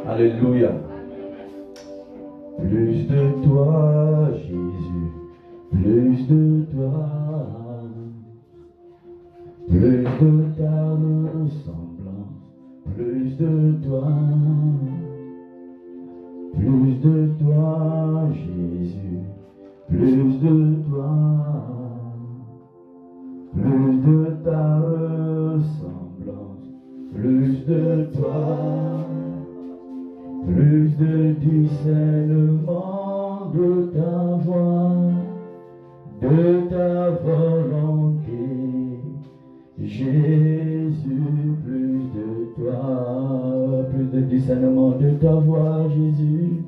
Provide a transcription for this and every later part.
Alléluia. Plus de toi, Jésus, plus de toi, plus de ta ressemblance, plus de toi, Jésus, plus de toi, plus de ta ressemblance, plus de toi. Plus de discernement de ta voix, de ta volonté, Jésus, plus de toi, plus de discernement de ta voix, Jésus,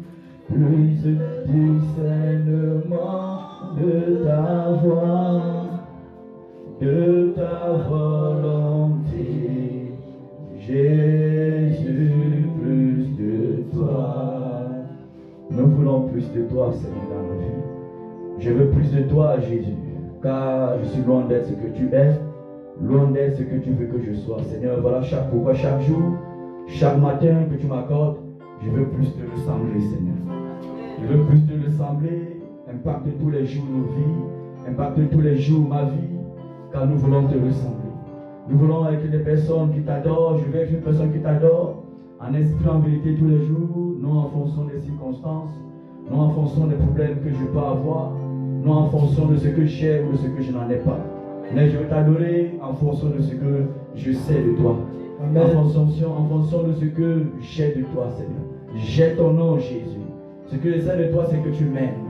plus de discernement de ta voix, de ta volonté, Jésus, plus de toi. Nous voulons plus de toi, Seigneur, dans nos vies. Je veux plus de toi, Jésus, car je suis loin d'être ce que tu es, loin d'être ce que tu veux que je sois. Seigneur, voilà pourquoi chaque jour, chaque matin que tu m'accordes, je veux plus te ressembler, Seigneur. Je veux plus te ressembler, impacte tous les jours nos vies, impacte tous les jours ma vie, car nous voulons te ressembler. Nous voulons être des personnes qui t'adorent. Je veux être une personne qui t'adore, en esprit, en vérité, tous les jours, non en fonction des circonstances, non en fonction des problèmes que je peux avoir, non en fonction de ce que j'ai ou de ce que je n'en ai pas. Mais je veux t'adorer en fonction de ce que je sais de toi. En fonction de ce que j'ai de toi, Seigneur. J'ai ton nom, Jésus. Ce que je sais de toi, c'est que tu m'aimes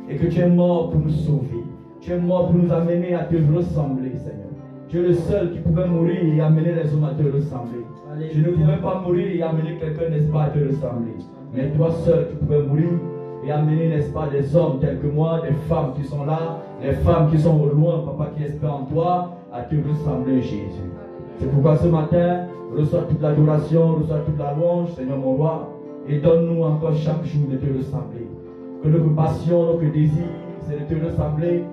et que tu es mort pour nous sauver. Tu es mort pour nous amener à te ressembler, Seigneur. Tu es le seul qui pouvait mourir et amener les hommes à te ressembler. Tu ne pouvais pas mourir et amener quelqu'un, n'est-ce pas, à te ressembler. Mais toi seul, tu pouvais mourir et amener, n'est-ce pas, des hommes tels que moi, des femmes qui sont là, les femmes qui sont au loin, papa, qui espèrent en toi, à te ressembler, Jésus. C'est pourquoi ce matin, reçois toute l'adoration, reçois toute la louange, Seigneur mon roi, et donne-nous encore chaque jour de te ressembler. Que notre passion, notre désir, c'est de te ressembler,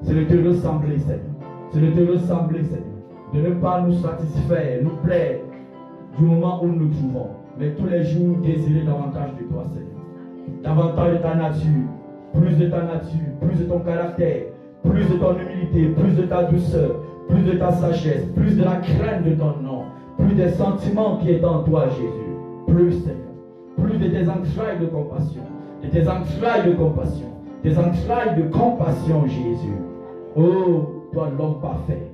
Seigneur. C'est de te ressembler, Seigneur. De ne pas nous satisfaire, nous plaire du moment où nous nous trouvons, mais tous les jours désirer davantage de toi, Seigneur. Davantage de ta nature, plus de ta nature, plus de ton caractère, plus de ton humilité, plus de ta douceur, plus de ta sagesse, plus de la crainte de ton nom, plus des sentiments qui est en toi, Jésus. Plus, Seigneur. Plus de tes entrailles de compassion, de tes entrailles de compassion, des entrailles de compassion, Jésus. Oh, toi l'homme parfait,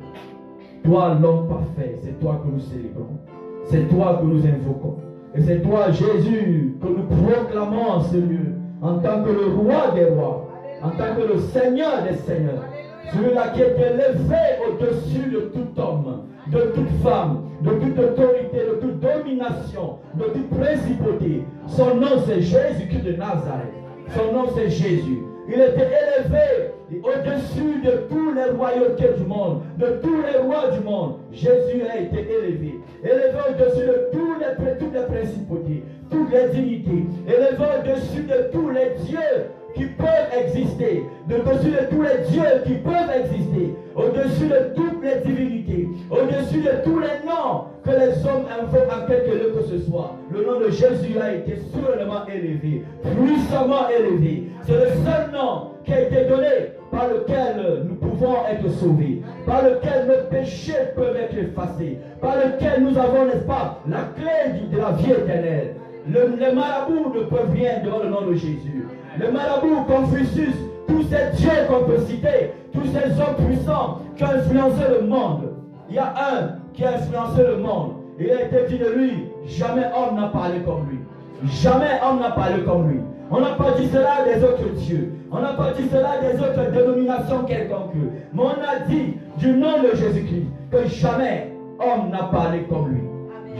toi l'homme parfait, c'est toi que nous célébrons, c'est toi que nous invoquons, et c'est toi, Jésus, que nous proclamons en ce lieu, en tant que le roi des rois, en tant que le Seigneur des seigneurs, celui-là qui est élevé au-dessus de tout homme, de toute femme, de toute autorité, de toute domination, de toute principauté. Son nom c'est Jésus-Christ de Nazareth, son nom c'est Jésus. Il était élevé au-dessus de tous les royautés du monde, de tous les rois du monde. Jésus a été élevé. Élevé au-dessus de toutes les principautés, toutes les dignités. Élevé au-dessus de tous les dieux qui peuvent exister. Au-dessus de tous les dieux qui peuvent exister. Au-dessus de toutes les divinités. Au-dessus de tous les noms que les hommes invoquent en quelque lieu que ce soit. Le nom de Jésus a été sûrement élevé, puissamment élevé. C'est le seul nom qui a été donné par lequel nous pouvons être sauvés, par lequel nos péchés peuvent être effacés, par lequel nous avons, n'est-ce pas, la clé de la vie éternelle. Les marabouts ne peuvent rien devant le nom de Jésus. Les marabouts, Confucius, tous ces dieux qu'on peut citer, tous ces hommes puissants qui ont influencé le monde. Il y a un qui a influencé le monde. Il a été dit de lui, jamais homme n'a parlé comme lui. Jamais homme n'a parlé comme lui. On n'a pas dit cela des autres dieux. On n'a pas dit cela des autres dénominations quelconques. Mais on a dit du nom de Jésus-Christ que jamais homme n'a parlé comme lui.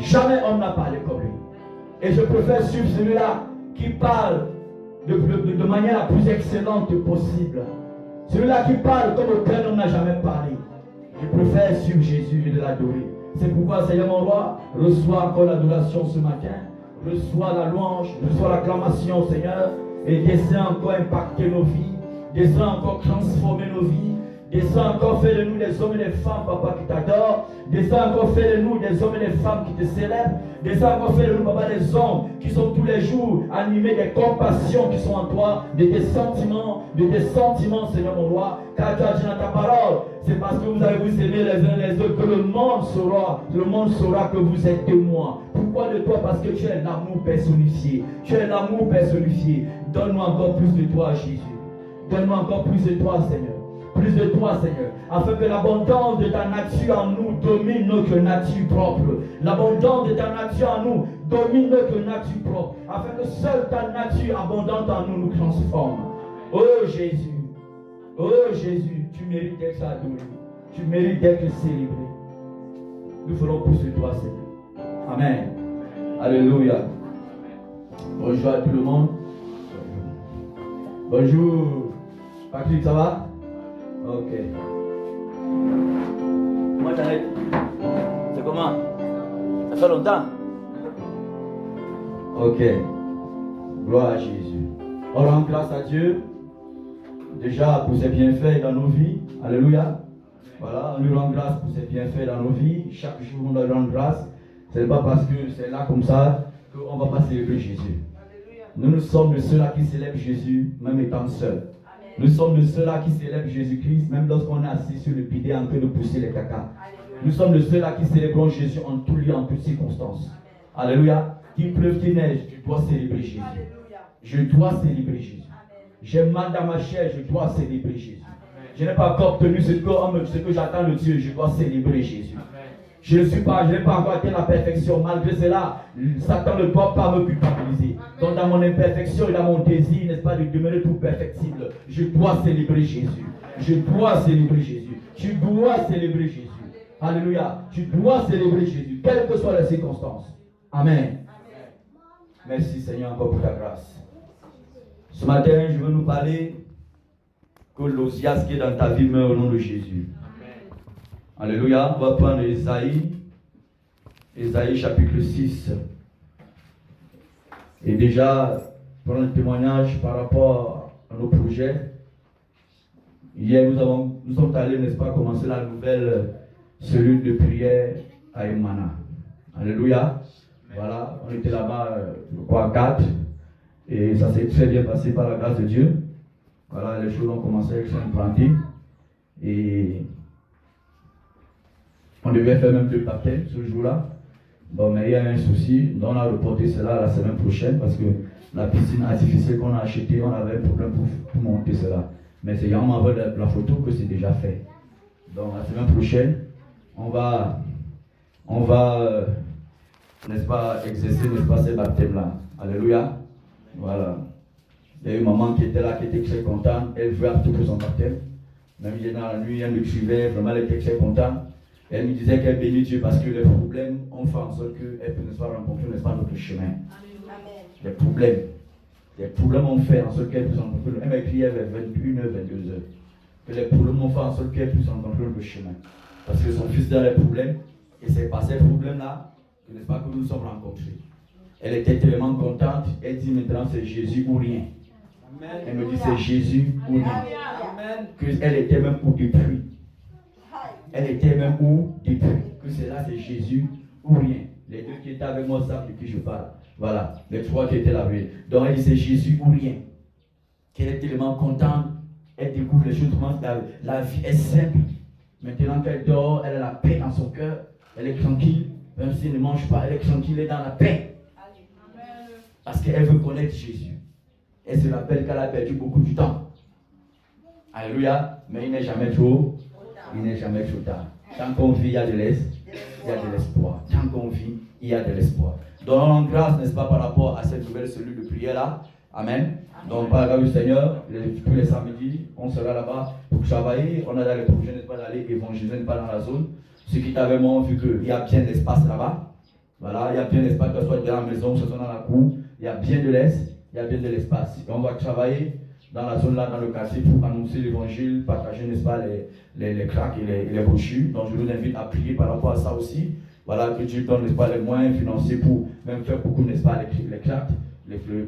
Jamais homme n'a parlé comme lui. Et je préfère suivre celui-là qui parle de manière la plus excellente possible. Celui-là qui parle comme aucun homme n'a jamais parlé. Je préfère suivre Jésus et de l'adorer. C'est pourquoi, Seigneur mon roi, reçois encore l'adoration ce matin. Reçois la louange, reçois l'acclamation, Seigneur. Et descends encore impacter nos vies. Descends encore transformer nos vies. Descends encore, fais de nous des hommes et des femmes, papa, qui t'adorent. Descends encore, fais de nous des hommes et des femmes qui te célèbrent. Descends encore, fais de nous, papa, des hommes qui sont tous les jours animés des compassions qui sont en toi, de tes sentiments, Seigneur mon roi. Car tu as dit dans ta parole, c'est parce que vous avez vous aimé les uns les autres que le monde saura que vous êtes témoins. Pourquoi de toi? Parce que tu es l'amour personnifié. Tu es l'amour personnifié. Donne-nous encore plus de toi, Jésus. Donne-nous encore plus de toi, Seigneur. Plus de toi, Seigneur, afin que l'abondance de ta nature en nous domine notre nature propre. L'abondance de ta nature en nous domine notre nature propre, afin que seule ta nature abondante en nous nous transforme. Oh Jésus, tu mérites d'être adoré, tu mérites d'être célébré. Nous ferons plus de toi, Seigneur. Amen. Alléluia. Bonjour à tout le monde. Bonjour. Patrick, ça va? Ok. Moi, t'arrête. C'est comment? Ça fait longtemps? Ok. Gloire à Jésus. On rend grâce à Dieu. Déjà pour ses bienfaits dans nos vies. Alléluia. Voilà, on lui rend grâce pour ses bienfaits dans nos vies. Chaque jour, on lui rend grâce. Ce n'est pas parce que c'est là comme ça qu'on ne va pas célébrer Jésus. Nous sommes de ceux-là qui célèbrent Jésus, même étant seuls. Nous sommes de ceux-là qui célèbrent Jésus-Christ, même lorsqu'on est assis sur le bidet en train de pousser les caca. Nous sommes de ceux-là qui célébrons Jésus en tout lieu, en toutes circonstances. Alléluia. Qu'il pleuve, qu'il neige, tu dois célébrer Jésus. Je dois célébrer Jésus. J'ai mal dans ma chair, je dois célébrer Jésus. Je n'ai pas encore obtenu ce que j'attends de Dieu, je dois célébrer Jésus. Je n'ai pas encore atteint la perfection. Malgré cela, Satan ne doit pas me culpabiliser. Donc dans mon imperfection et dans mon désir, n'est-ce pas, de demeurer tout perfectible, je dois célébrer Jésus. Je dois célébrer Jésus. Tu dois célébrer Jésus. Alléluia. Tu dois célébrer Jésus, quelles que soient les circonstances. Amen. Merci Seigneur encore pour ta grâce. Ce matin, je veux nous parler que l'osias qui est dans ta vie meurt au nom de Jésus. Amen. Alléluia. On va prendre Ésaïe chapitre 6. Et déjà, prendre un témoignage par rapport à nos projets. Hier, nous sommes allés, n'est-ce pas, commencer la nouvelle cellule de prière à Emana. Alléluia. Voilà, on était là-bas, je crois, à 4. Et ça s'est très bien passé par la grâce de Dieu. Voilà, les choses ont commencé à être implantées. Et on devait faire même 2 baptêmes ce jour-là. Bon, mais il y a un souci. Donc on a reporté cela la semaine prochaine parce que la piscine artificielle qu'on a achetée, on avait un problème pour monter cela. Mais c'est quand on m'envoie la photo que c'est déjà fait. Donc la semaine prochaine, on va n'est-ce pas, exercer, n'est-ce pas, ces baptêmes-là. Alléluia. Voilà. Il y a une maman qui était là, qui était très contente. Elle veut tout pour son baptême. Même dans la nuit, elle me suivait, vraiment, elle était très contente. Elle me disait qu'elle bénit Dieu parce que les problèmes ont fait en sorte qu'elle peut, n'est-ce pas, rencontrer, n'est-ce pas, notre chemin. Amen. Les problèmes ont fait en sorte qu'elle puisse rencontrer. Elle m'a écrit vers 21h, 22h. Que les problèmes ont fait en sorte qu'elle puisse rencontrer le chemin. Parce que son fils a des problèmes. Et c'est par ces problèmes-là que, n'est-ce pas, que nous nous sommes rencontrés. Elle était tellement contente. Elle dit maintenant c'est Jésus ou rien. Amen. Elle me dit c'est Jésus ou rien. Qu'elle était même où depuis. Elle était même où depuis. Que cela c'est Jésus ou rien. Les 2 qui étaient avec moi savent de qui je parle. Voilà. Les 3 qui étaient là. Donc elle dit c'est Jésus ou rien. Qu'elle est tellement contente. Elle découvre les choses. La vie est simple. Maintenant qu'elle dort, elle a la paix dans son cœur. Elle est tranquille. Même si elle ne mange pas, elle est tranquille, elle est dans la paix. Parce qu'elle veut connaître Jésus. Elle se rappelle qu'elle a perdu beaucoup de temps. Alléluia. Mais il n'est jamais trop. Il n'est jamais trop tard. Tant qu'on vit, il y a de l'espoir. Tant qu'on vit, il y a de l'espoir. Donnons grâce, n'est-ce pas, par rapport à cette nouvelle cellule de prière-là. Amen. Donc, par la grâce du Seigneur, tous les samedis, on sera là-bas pour travailler. On a dans les projets, n'est-ce pas, d'aller évangéliser, n'est-ce pas, dans la zone. Ceux qui t'avaient vraiment vu qu'il y a bien d'espace là-bas. Voilà, il y a bien d'espace, que ce soit dans la maison, que ce soit dans la cour. Il y a bien de l'espace. Et on va travailler dans la zone là, dans le quartier, pour annoncer l'évangile, partager, n'est-ce pas, les craques et les brochures. Donc, je vous invite à prier par rapport à ça aussi. Voilà, que Dieu donne, n'est-ce pas, les moyens financiers pour même faire beaucoup, n'est-ce pas, les craques,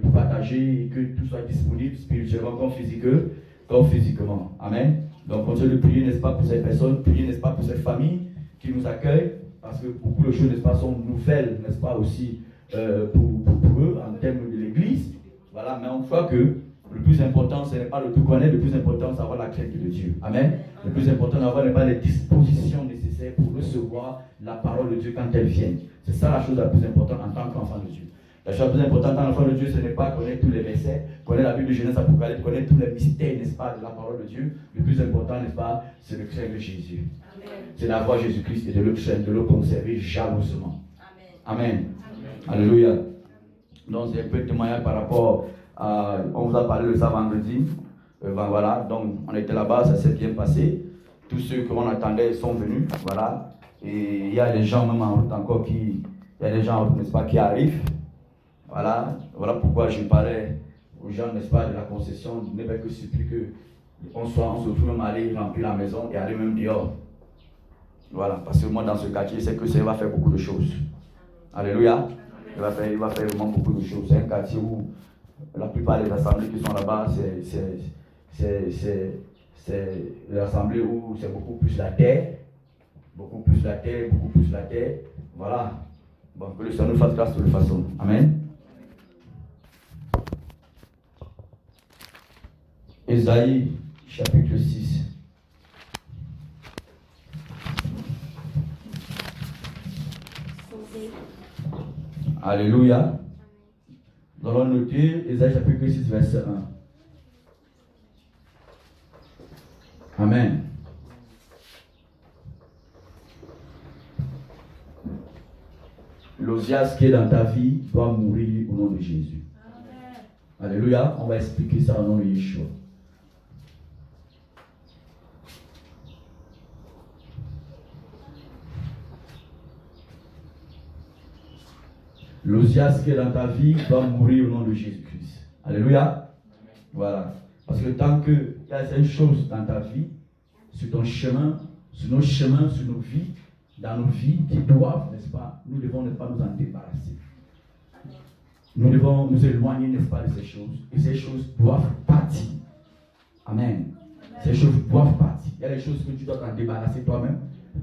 pour partager et que tout soit disponible spirituellement comme physiquement. Amen. Donc, continuez de prier, n'est-ce pas, pour ces personnes, prier, n'est-ce pas, pour cette famille qui nous accueille, parce que beaucoup de choses, n'est-ce pas, sont nouvelles, n'est-ce pas, aussi pour eux, en termes de l'église. Voilà, mais on voit que le plus important, ce n'est pas de tout connaître, le plus important, c'est d'avoir la crainte de Dieu. Amen. Le plus important, d'avoir les dispositions nécessaires pour recevoir la parole de Dieu quand elle vient. C'est ça la chose la plus importante en tant qu'enfant de Dieu. La chose la plus importante en tant qu'enfant de Dieu, ce n'est pas connaître tous les versets, connaître la Bible de Genèse, Apocalypse, connaître tous les mystères, n'est-ce pas, de la parole de Dieu. Le plus important, n'est-ce pas, c'est de craindre Jésus. C'est d'avoir Jésus-Christ et de le craindre, de le conserver jalousement. Amen. Alléluia. Donc, c'est un peu de témoignage par rapport à. On vous a parlé de ça vendredi. Voilà, donc on était là-bas, ça s'est bien passé. Tous ceux qu'on attendait sont venus. Voilà. Et il y a des gens, même en route encore, il y a des gens, n'est-ce pas, qui arrivent. Voilà. Voilà pourquoi je parlais aux gens, n'est-ce pas, de la concession. Ne pas que supplie qu'on se retrouve même à aller remplir la maison et aller même dehors. Voilà, parce que moi dans ce quartier, je sais que ça va faire beaucoup de choses. Alléluia. Il va faire vraiment beaucoup de choses. C'est un quartier où la plupart des assemblées qui sont là-bas, c'est l'assemblée où c'est beaucoup plus la terre. Beaucoup plus la terre. Voilà. Bon, que le Seigneur nous fasse grâce de toute façon. Amen. Ésaïe, chapitre 6. Alléluia. Nous allons noter Ésaïe chapitre 6, verset 1. Amen. L'Ozias qui est dans ta vie doit mourir au nom de Jésus. Amen. Alléluia. On va expliquer ça au nom de Yeshua. L'Ozias qui est dans ta vie doit mourir au nom de Jésus-Christ. Alléluia. Voilà. Parce que tant qu'il y a une chose dans ta vie, sur ton chemin, sur nos chemins, sur nos vies, dans nos vies, qui doivent, n'est-ce pas, nous devons, n'est-ce pas, nous en débarrasser. Nous devons nous éloigner, n'est-ce pas, de ces choses. Et ces choses doivent partir. Amen. Ces choses doivent partir. Il y a des choses que tu dois t'en débarrasser toi-même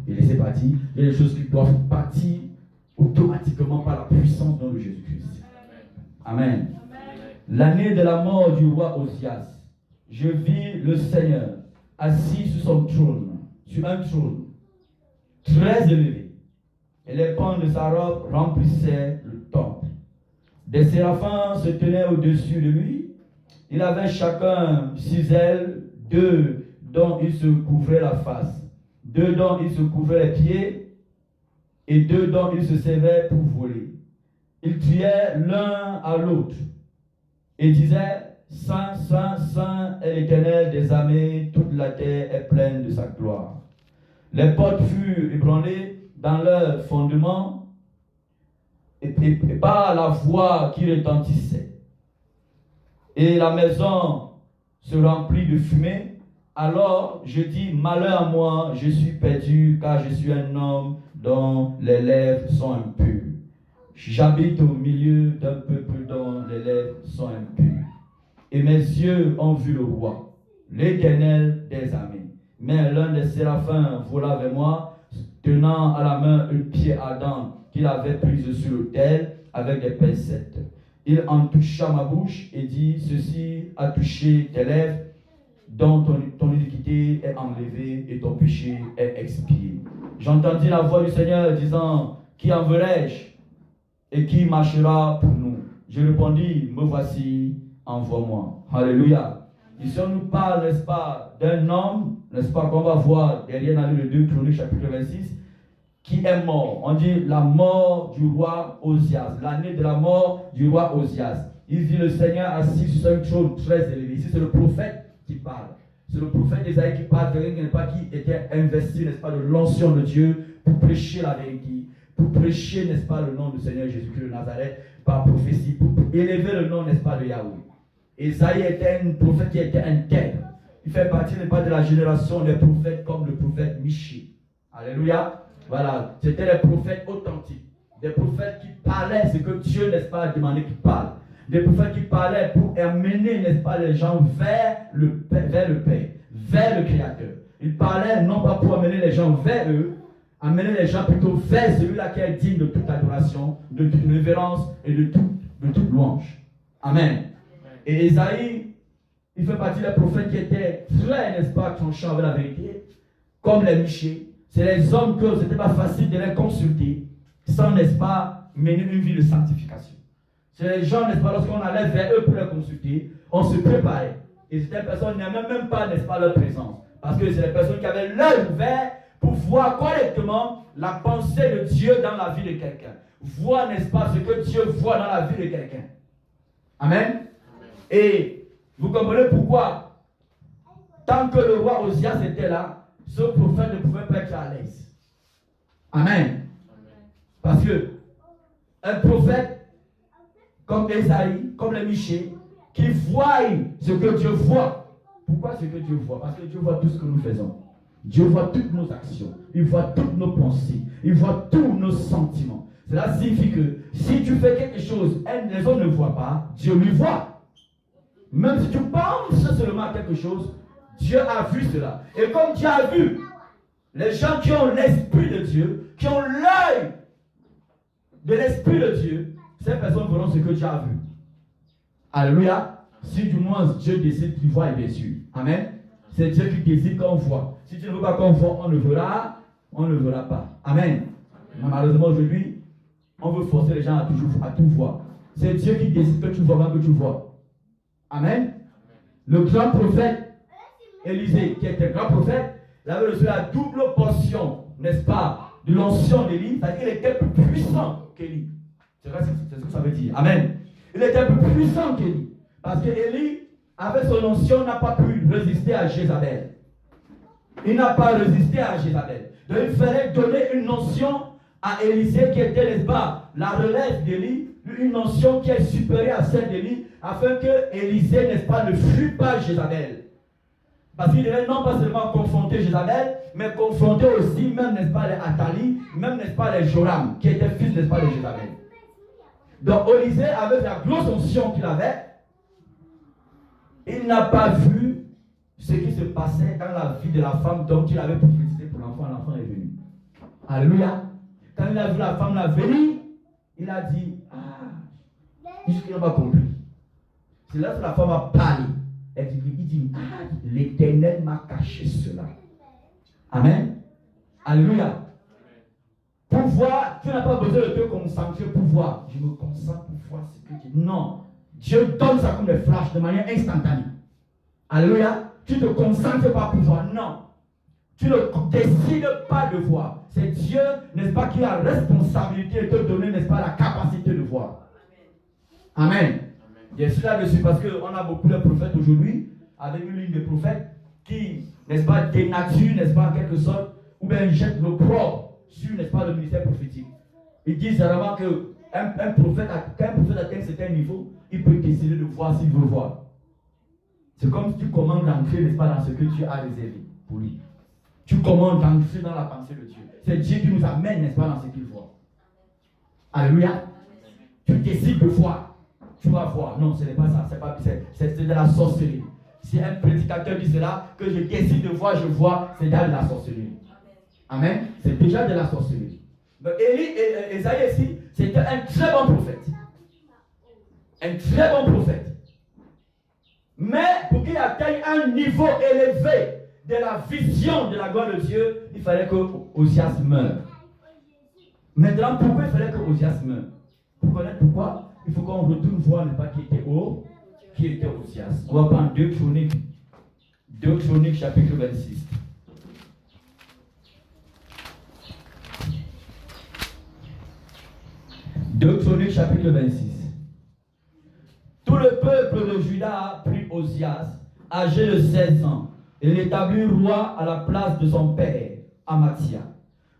et laisser partir. Il y a des choses qui doivent partir automatiquement par la puissance de Jésus-Christ. Amen. L'année de la mort du roi Osias, je vis le Seigneur assis sur son trône, sur un trône très élevé, et les pans de sa robe remplissaient le temple. Des séraphins se tenaient au-dessus de lui. Il avait chacun 6 ailes, 2 dont il se couvrait la face, 2 dont il se couvrait les pieds, et 2 dont il se servait pour voler. Ils criaient l'un à l'autre et disaient: Saint, Saint, Saint est l'Éternel des armées, toute la terre est pleine de sa gloire. Les portes furent ébranlées dans leur fondement et par la voix qui retentissait. Et la maison se remplit de fumée. Alors je dis: malheur à moi, je suis perdu, car je suis un homme dont les lèvres sont impures. J'habite au milieu d'un peuple dont les lèvres sont impures. Et mes yeux ont vu le roi, l'Éternel des armées. Mais l'un des séraphins vola vers moi, tenant à la main une pierre ardente qu'il avait prise sur l'autel avec des pincettes. Il en toucha ma bouche et dit: ceci a touché tes lèvres, dont ton iniquité est enlevée et ton péché est expié. J'entendis la voix du Seigneur disant: qui enverrai-je et qui marchera pour nous? Je répondis: me voici, envoie-moi. Alléluia. Ici on nous parle, n'est-ce pas, d'un homme, n'est-ce pas, qu'on va voir derrière dans le 2 Chroniques chapitre 26, qui est mort. On dit la mort du roi Osias, l'année de la mort du roi Osias. Il vit le Seigneur assis sur un trône très élevé. Ici c'est le prophète qui parle. C'est le prophète Isaïe qui parle, qui était investi, n'est-ce pas, de l'onction de Dieu pour prêcher la vérité, pour prêcher, n'est-ce pas, le nom du Seigneur Jésus-Christ de Nazareth par prophétie, pour élever le nom, n'est-ce pas, de Yahweh. Isaïe était un prophète qui était intègre. Il fait partie, n'est-ce pas, de la génération des prophètes comme le prophète Michée. Alléluia. Voilà, c'était des prophètes authentiques, des prophètes qui parlaient ce que Dieu, n'est-ce pas, a demandé qu'ils parlent. Des prophètes qui parlaient pour amener, n'est-ce pas, les gens vers le Père, vers le Créateur. Ils parlaient non pas pour amener les gens vers eux, amener les gens plutôt vers celui-là qui est digne de toute adoration, de toute révérence et de toute louange. Amen. Et Isaïe, il fait partie des prophètes qui étaient très, n'est-ce pas, tranchants avec la vérité, comme les Michée. C'est les hommes que ce n'était pas facile de les consulter sans, n'est-ce pas, mener une vie de sanctification. C'est les gens, n'est-ce pas, lorsqu'on allait vers eux pour les consulter, on se préparait. Et ces personnes n'aimaient même pas, n'est-ce pas, leur présence. Parce que c'est les personnes qui avaient l'œil ouvert pour voir correctement la pensée de Dieu dans la vie de quelqu'un. Voir, n'est-ce pas, ce que Dieu voit dans la vie de quelqu'un. Amen. Et vous comprenez pourquoi, tant que le roi Osias était là, ce prophète ne pouvait pas être à l'aise. Amen. Parce que un prophète comme Isaïe, comme les Michée, qui voient ce que Dieu voit. Pourquoi ce que Dieu voit? Parce que Dieu voit tout ce que nous faisons. Dieu voit toutes nos actions. Il voit toutes nos pensées. Il voit tous nos sentiments. Cela signifie que si tu fais quelque chose et les autres ne voient pas, Dieu lui voit. Même si tu penses seulement à quelque chose, Dieu a vu cela. Et comme Dieu a vu, les gens qui ont l'esprit de Dieu, qui ont l'œil de l'esprit de Dieu, ces personnes verront ce que Dieu a vu. Alléluia. Si du moins Dieu décide qu'il voit, bien sûr. Amen. C'est Dieu qui décide qu'on voit. Si tu ne veux pas qu'on voit, on ne verra pas. Amen. Mais malheureusement aujourd'hui, on veut forcer les gens à tout voir. C'est Dieu qui décide que tu vois, pas que tu vois. Amen. Le grand prophète Élisée, qui était grand prophète, il avait reçu la double portion, n'est-ce pas, de l'onction d'Élie, c'est-à-dire qu'il était plus puissant qu'Élie. C'est ce que ça veut dire. Amen. Il était plus puissant qu'Élie. Parce qu'Élie, avec son onction, n'a pas pu résister à Jézabel. Il n'a pas résisté à Jézabel. Donc il fallait donner une onction à Élisée qui était, n'est-ce pas, la relève d'Élie, une onction qui est supérieure à celle d'Élie, afin que Élisée, n'est-ce pas, ne fuit pas Jézabel. Parce qu'il devait non pas seulement confronter Jézabel, mais confronter aussi, même, n'est-ce pas, les Athalie, même, n'est-ce pas, les Joram, qui étaient fils, n'est-ce pas, de Jézabel. Donc Élisée, avec la grosse onction qu'il avait, il n'a pas vu ce qui se passait dans la vie de la femme dont il avait prophétisé pour l'enfant. L'enfant est venu. Alléluia. Quand il a vu la femme venir, il a dit, jusqu'il n'a pas compris. C'est là que la femme a parlé. Il dit, l'Éternel m'a caché cela. Amen. Alléluia. Pour voir, tu n'as pas besoin de te concentrer pour voir. Je me concentre pour voir ce que tu dis. Non. Dieu donne ça comme des flashs de manière instantanée. Alléluia. Tu ne te concentres pas pour voir. Non. Tu ne décides pas de voir. C'est Dieu, n'est-ce pas, qui a la responsabilité de te donner, n'est-ce pas, la capacité de voir. Amen. Je suis là-dessus parce qu'on a beaucoup de prophètes aujourd'hui, avec une ligne de prophètes qui, n'est-ce pas, dénaturent, n'est-ce pas, en quelque sorte, ou bien jettent le propre sur, n'est-ce pas, le ministère prophétique. Ils disent vraiment que un prophète, quand un prophète atteint un certain niveau, il peut décider de voir s'il veut voir. C'est comme si tu commandes d'entrer, n'est-ce pas, dans ce que Dieu a réservé pour lui. Tu commandes d'entrer dans la pensée de Dieu. C'est Dieu qui nous amène, n'est-ce pas, dans ce qu'il voit. Alléluia. Tu décides de voir. Tu vas voir. Non, ce n'est pas ça. C'est de la sorcellerie. Si un prédicateur dit cela, que je décide de voir, je vois, c'est déjà de la sorcellerie. Amen. C'est déjà de la sorcellerie. Mais Esaïe ici, c'était un très bon prophète. Un très bon prophète. Mais pour qu'il atteigne un niveau élevé de la vision de la gloire de Dieu, il fallait que Osias meure. Maintenant, pourquoi il fallait que Osias meure? Pour connaître pourquoi, il faut qu'on retourne voir le pas qui était Osias. On va prendre 2 Chroniques. 2 Chroniques chapitre 26. 2 Chroniques chapitre 26. Tout le peuple de Juda prit Osias, âgé de 16 ans, et l'établit roi à la place de son père, Amathia.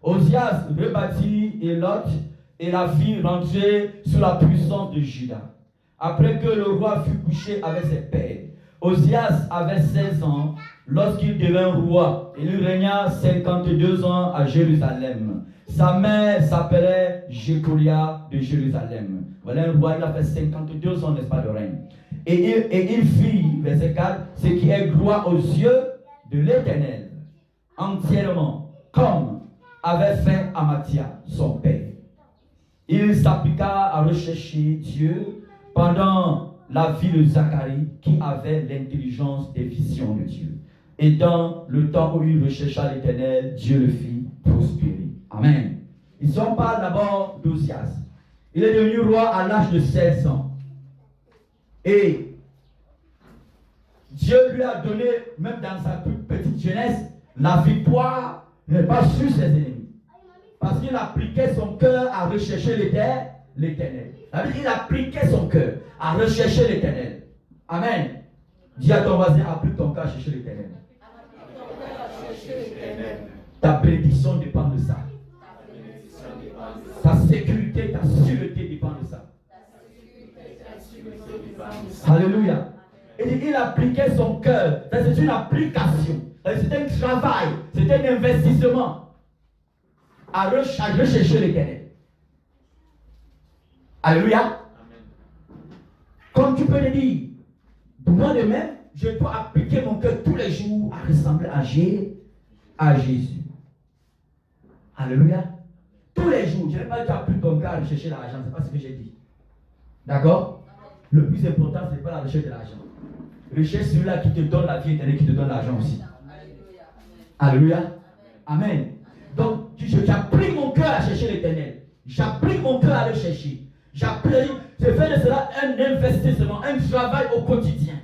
Osias rebâtit Élot et la fit rentrer sous la puissance de Juda. Après que le roi fut couché avec ses pères, Osias avait 16 ans lorsqu'il devint roi. Il régna 52 ans à Jérusalem. Sa mère s'appelait Jécolia de Jérusalem. Voilà un roi, il a fait 52 ans, n'est-ce pas, de règne. Et il fit, verset 4, ce qui est gloire aux yeux de l'Éternel, entièrement, comme avait fait Amathia, son père. Il s'appliqua à rechercher Dieu pendant la vie de Zacharie, qui avait l'intelligence des visions de Dieu. Et dans le temps où il rechercha l'Éternel, Dieu le fit prospérer. Amen. Ici on parle d'abord d'Osias. Il est devenu roi à l'âge de 16 ans. Et Dieu lui a donné, même dans sa toute petite jeunesse, la victoire n'est pas sur ses ennemis. Parce qu'il appliquait son cœur à rechercher l'Éternel. Il appliquait son cœur à rechercher l'Éternel. Amen. Dis à ton voisin, applique ton cœur à chercher l'Éternel. Ta bénédiction dépend de ça. Ta sécurité, ta sûreté dépend de ça. Alléluia. Et il appliquait son cœur. C'est une application. C'est un travail. C'est un investissement à rechercher l'Éternel. Alléluia. Comme tu peux le dire, moi de même, je dois appliquer mon cœur tous les jours à ressembler à Jésus. Alléluia. Tous les jours, je n'ai pas dit appliquer ton cœur à rechercher l'argent, ce n'est pas ce que j'ai dit. D'accord? Le plus important, ce n'est pas la recherche de l'argent. Recherche celui-là qui te donne la vie éternelle, qui te donne l'argent aussi. Alléluia. Amen. Donc, j'applique mon cœur à chercher l'Éternel. J'applique mon cœur à le chercher. Je fais de cela un investissement, un travail au quotidien.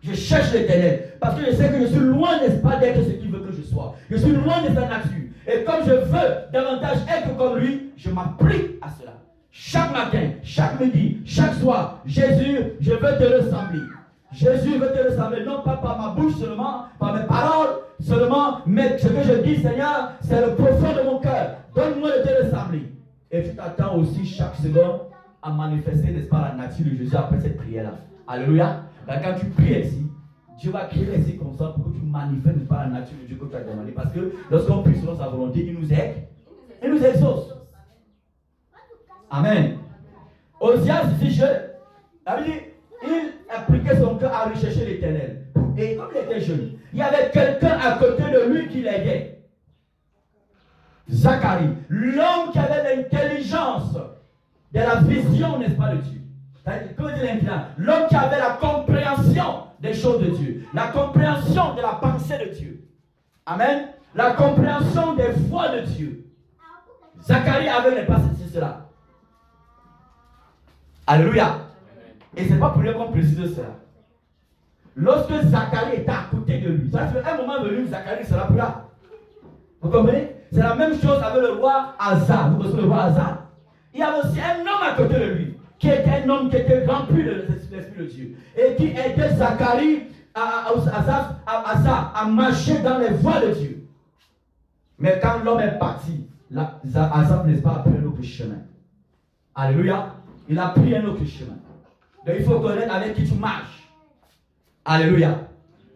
Je cherche l'Éternel. Parce que je sais que je suis loin, n'est-ce pas, d'être ce qu'il veut que je sois. Je suis loin de sa nature. Et comme je veux davantage être comme lui, je m'applique à cela. Chaque matin, chaque midi, chaque soir, Jésus, je veux te ressembler. Jésus veut te ressembler, non pas par ma bouche seulement, par mes paroles seulement, mais ce que je dis, Seigneur, c'est le profond de mon cœur. Donne-moi de te ressembler. Et tu t'attends aussi chaque seconde à manifester, n'est-ce pas, la nature de Jésus après cette prière-là. Alléluia. Quand tu pries ici, Dieu va créer les circonstances pour que tu manifestes, n'est-ce pas, la nature de Dieu que tu as demandé. Parce que lorsqu'on prie selon sa volonté, il nous aide, il nous exauce. Amen. Osias, ici, il appliquait son cœur à rechercher l'Éternel. Et comme il était jeune, il y avait quelqu'un à côté de lui qui l'aidait. Zacharie, l'homme qui avait l'intelligence de la vision, n'est-ce pas, de Dieu. Comment dit l'intelligence? L'homme qui avait la compréhension des choses de Dieu, la compréhension de la pensée de Dieu. Amen. La compréhension des voies de Dieu. Zacharie avait, n'est pas cela. Alléluia. Et ce n'est pas pour lui qu'on précise cela. Lorsque Zacharie était à côté de lui, ça fait un moment venu, Zacharie sera plus là. Vous comprenez? C'est la même chose avec le roi Asa. Vous connaissez le roi Asa? Il y avait aussi un homme à côté de lui, qui était un homme qui était rempli de l'Esprit de Dieu. Et qui aidait Zacharie à marcher dans les voies de Dieu. Mais quand l'homme est parti, Asa, n'est-ce pas, a pris un autre chemin. Alléluia. Il a pris un autre chemin. Donc il faut connaître avec qui tu marches. Alléluia.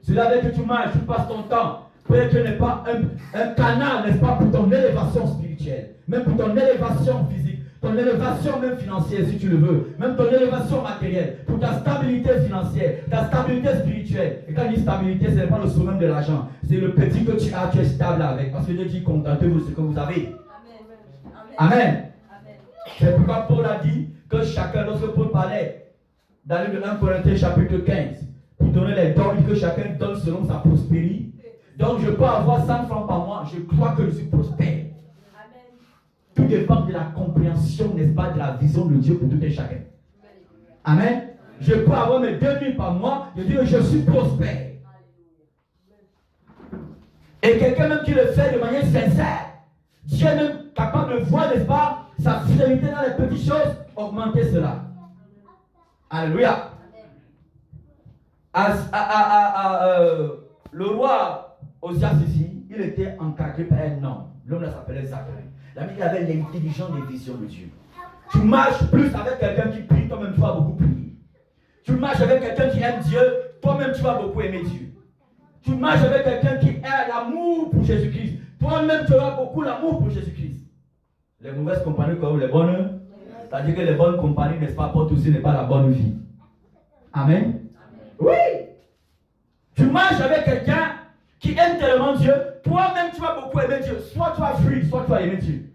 C'est avec qui tu marches, tu passes ton temps. Peut-être que ce n'est pas un canal, n'est-ce pas, pour ton élévation spirituelle, même pour ton élévation physique, ton élévation même financière si tu le veux, même ton élévation matérielle, pour ta stabilité financière, ta stabilité spirituelle. Et quand je dis stabilité, ce n'est pas le summum de l'argent, c'est le petit que tu as, tu es stable avec. Parce que Dieu dit contentez-vous de ce que vous avez. Amen. Amen. C'est pourquoi Paul a dit que chacun, lorsque Paul parlait dans le 1 Corinthiens chapitre 15, pour donner les dons, il dit que chacun donne selon sa prospérité. Donc je peux avoir 100 francs par mois, je crois que je suis prospère. Amen. Tout dépend de la compréhension, n'est-ce pas, de la vision de Dieu pour tout et chacun. Amen. Je peux avoir mes 2000 par mois, je dis que je suis prospère. Et quelqu'un même qui le fait de manière sincère, Dieu est même capable de voir, n'est-ce pas, sa fidélité dans les petites choses, augmenter cela. Alléluia. Le roi Osias ici, il était encadré par un homme. L'homme là s'appelait Zacharie. L'ami, il avait l'intelligence des visions de Dieu. Tu marches plus avec quelqu'un qui prie, toi-même tu vas beaucoup prier. Tu marches avec quelqu'un qui aime Dieu, toi-même tu vas beaucoup aimer Dieu. Tu marches avec quelqu'un qui a l'amour pour Jésus-Christ, toi-même tu auras beaucoup l'amour pour Jésus-Christ. Les mauvaises compagnies comme les bonnes, c'est-à-dire que les bonnes compagnies, n'est-ce pas, portent aussi n'est pas la bonne vie. Amen. Oui. Tu marches avec quelqu'un qui aime tellement Dieu, toi-même tu vas beaucoup aimer Dieu. Soit tu vas fuir, soit tu vas aimer Dieu.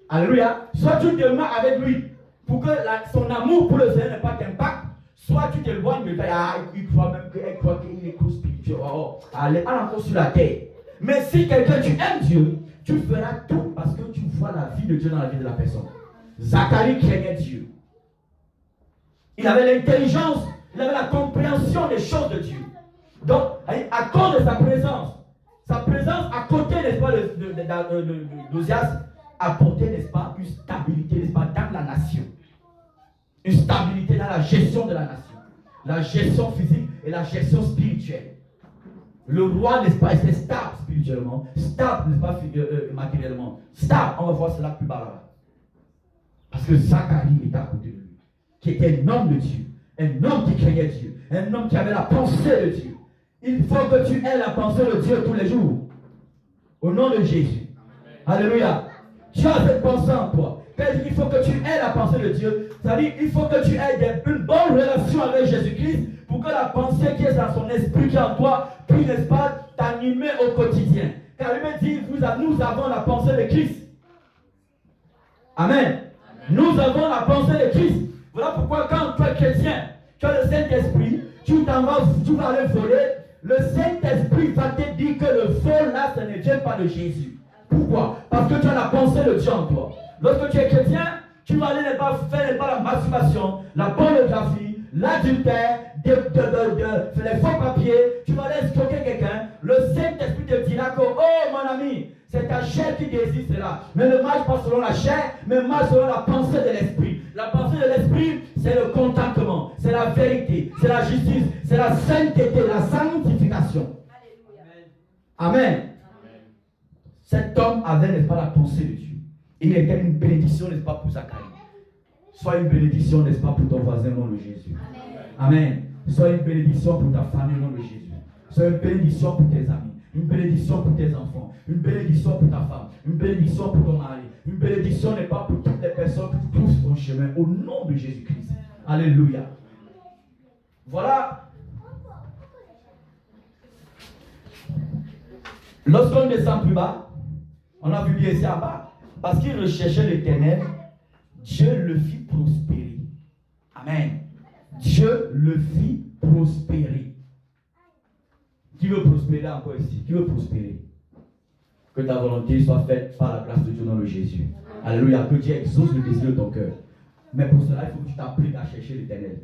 Alléluia. Soit tu demeures avec lui pour que son amour pour le Seigneur n'ait pas d'impact, soit tu t'éloignes de lui. Il croit même qu'elle croit qu'il est spirituel. Elle est encore sur la terre. Mais si quelqu'un tu aimes Dieu, tu feras tout parce que tu vois la vie de Dieu dans la vie de la personne. Zacharie craignait Dieu. Il avait l'intelligence, il avait la compréhension des choses de Dieu. Donc, à cause de sa présence à côté, n'est-ce pas, d'Osias, apportait, n'est-ce pas, une stabilité, n'est-ce pas, dans la nation. Une stabilité dans la gestion de la nation. La gestion physique et la gestion spirituelle. Le roi, n'est-ce pas, était stable spirituellement, stable, n'est-ce pas, matériellement. Stable, on va voir cela plus bas là. Parce que Zacharie était à côté de lui, qui était un homme de Dieu, un homme qui craignait Dieu, un homme qui avait la pensée de Dieu. Il faut que tu aies la pensée de Dieu tous les jours. Au nom de Jésus. Amen. Alléluia. Tu as cette pensée en toi. Il faut que tu aies la pensée de Dieu. C'est-à-dire il faut que tu aies une bonne relation avec Jésus-Christ pour que la pensée qui est dans son esprit, qui est en toi, puisse, n'est-ce pas, t'animer au quotidien. Car lui me dit, nous avons la pensée de Christ. Amen. Amen. Nous avons la pensée de Christ. Voilà pourquoi quand tu es chrétien, tu as le Saint-Esprit, tu vas aller voler. Le Saint-Esprit va te dire que le vol là, ce ne vient pas de Jésus. Pourquoi? Parce que tu as la pensée de Dieu en toi. Lorsque tu es chrétien, tu vas aller ne pas faire la masturbation, la pornographie, l'adultère, les faux papiers, tu vas aller escroquer quelqu'un. Le Saint-Esprit te dira que, oh mon ami, c'est ta chair qui désire cela. Mais ne marche pas selon la chair, mais marche selon la pensée de l'esprit. La pensée de l'esprit, c'est le contentement, c'est la vérité, c'est la justice, c'est la sainteté, la sanctification. Amen. Cet homme avait, n'est-ce pas, la pensée de Dieu. Il était une bénédiction, n'est-ce pas, pour Zacharie. Sois une bénédiction, n'est-ce pas, pour ton voisin au nom de Jésus. Amen. Sois une bénédiction pour ta famille au nom de Jésus. Sois une bénédiction pour tes amis. Une bénédiction pour tes enfants. Une bénédiction pour ta femme. Une bénédiction pour ton mari. Une bénédiction n'est pas pour toutes les personnes que tu trouves sur ton chemin. Au nom de Jésus-Christ. Alléluia. Voilà. Lorsqu'on descend plus bas, on a vu bien ici en bas, parce qu'il recherchait l'Éternel, Dieu le fit prospérer. Amen. Dieu le fit prospérer. Qui veut prospérer encore ici? Qui veut prospérer? Que ta volonté soit faite par la grâce de Dieu dans le Jésus. Alléluia. Que Dieu exauce le désir de ton cœur. Mais pour cela, il faut que tu t'appliques à chercher l'Éternel.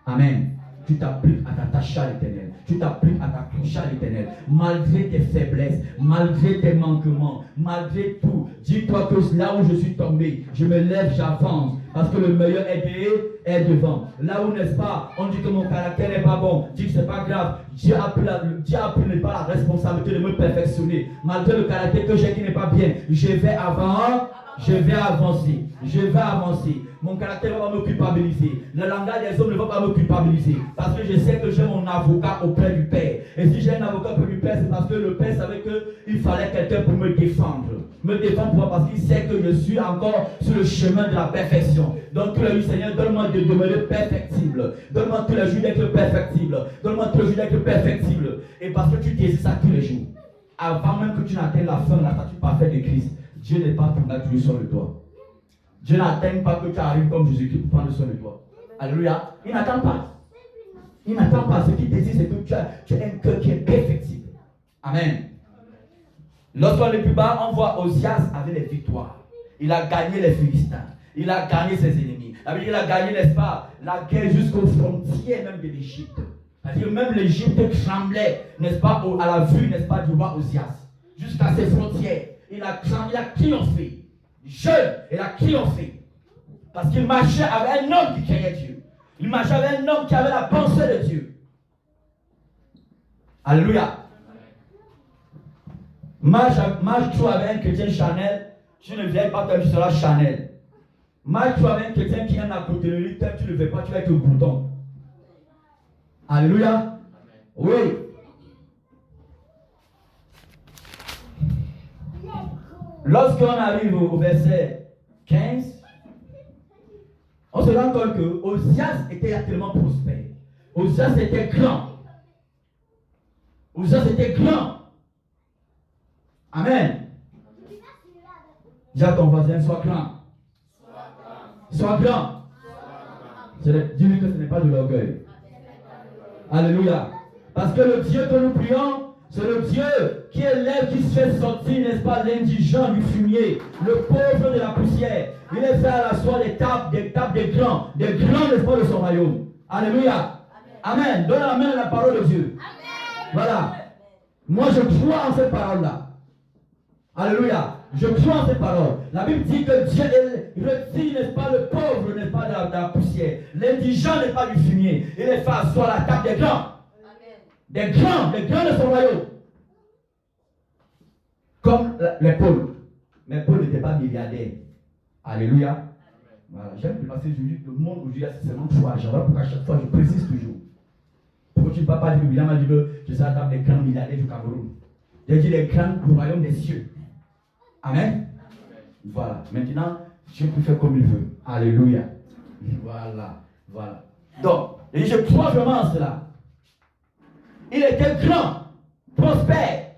Amen. Tu t'appliques à t'attacher à l'Éternel. Tu t'appliques à t'accrocher à l'Éternel. Malgré tes faiblesses, malgré tes manquements, malgré tout. Dis-toi que là où je suis tombé, je me lève, j'avance. Parce que le meilleur est devant. Là où, n'est-ce pas, on dit que mon caractère n'est pas bon. Dis que c'est pas grave. Dieu a pris n'est pas la responsabilité de me perfectionner. Malgré le caractère que j'ai qui n'est pas bien, je vais avancer. Mon caractère ne va pas me culpabiliser. Le langage des hommes ne va pas me culpabiliser. Parce que je sais que j'ai mon avocat auprès du Père. Et si j'ai un avocat auprès du Père, c'est parce que le Père savait qu'il fallait quelqu'un pour me défendre. Me défendre pourquoi? Parce qu'il sait que je suis encore sur le chemin de la perfection. Donc tous les jours, Seigneur, donne-moi de demeurer perfectible. Donne-moi tous les jours d'être perfectible. Donne-moi tous les jours d'être perfectible. Et parce que tu désires ça tous les jours. Avant même que tu n'atteignes la fin, la statue parfaite de Christ, Dieu n'est pas pour appuyer sur le toit. Dieu n'attend pas que tu arrives comme Jésus-Christ pour prendre sur le toit. Alléluia. Il n'attend pas. Il n'attend pas. Ce qu'il désire, c'est que tu as un cœur qui est perfectible. Amen. Lorsqu'on est plus bas, on voit Osias avec les victoires. Il a gagné les Philistins. Il a gagné ses ennemis. Il a gagné, n'est-ce pas, la guerre jusqu'aux frontières même de l'Égypte. C'est-à-dire même l'Égypte tremblait, n'est-ce pas, à la vue, n'est-ce pas, du roi Osias. Jusqu'à ses frontières. Il a triomphé. Jeune, il a triomphé. Parce qu'il marchait avec un homme qui craignait Dieu. Il marchait avec un homme qui avait la pensée de Dieu. Alléluia. Marche toi avec un chrétien Chanel, tu ne viens pas comme tu seras Chanel. Marche toi avec un chrétien qui aime la cotonnerie, tu ne veux pas, tu vas être bouton. Alléluia. Oui. Lorsqu'on arrive au verset 15, on se rend compte que Osias était tellement prospère. Osias était grand. Osias était grand. Amen. Dis à ton voisin, sois grand. Sois grand. Dis-lui que ce n'est pas de l'orgueil. Alléluia. Parce que le Dieu que nous prions, c'est le Dieu qui élève, qui se fait sortir, n'est-ce pas, l'indigent du fumier, le pauvre de la poussière. Il est fait à la soie des tables des grands, n'est-ce pas, de son royaume. Alléluia. Amen. Donne la main à la parole de Dieu. Amen. Voilà. Moi, je crois en cette parole-là. Alléluia. Je crois en cette parole. La Bible dit que Dieu retire, n'est-ce pas, le pauvre, n'est-ce pas, de la poussière. L'indigent n'est pas du fumier. Il est fait à soi la table des grands. Des grands de son royaume. Comme les Paul. Mais Paul n'était pas milliardaire. Alléluia. Voilà. J'aime le passer aujourd'hui. Le monde aujourd'hui, c'est seulement 3 agents. Voilà pourquoi à chaque fois je précise toujours. Pourquoi tu ne peux pas dire que William a dit que je suis à la table des grands milliardaires du Cameroun. J'ai dit les grands du royaume des cieux. Amen. Voilà. Maintenant, Dieu peut faire comme il veut. Alléluia. Voilà. Donc, et je crois vraiment en cela. Il était grand, prospère.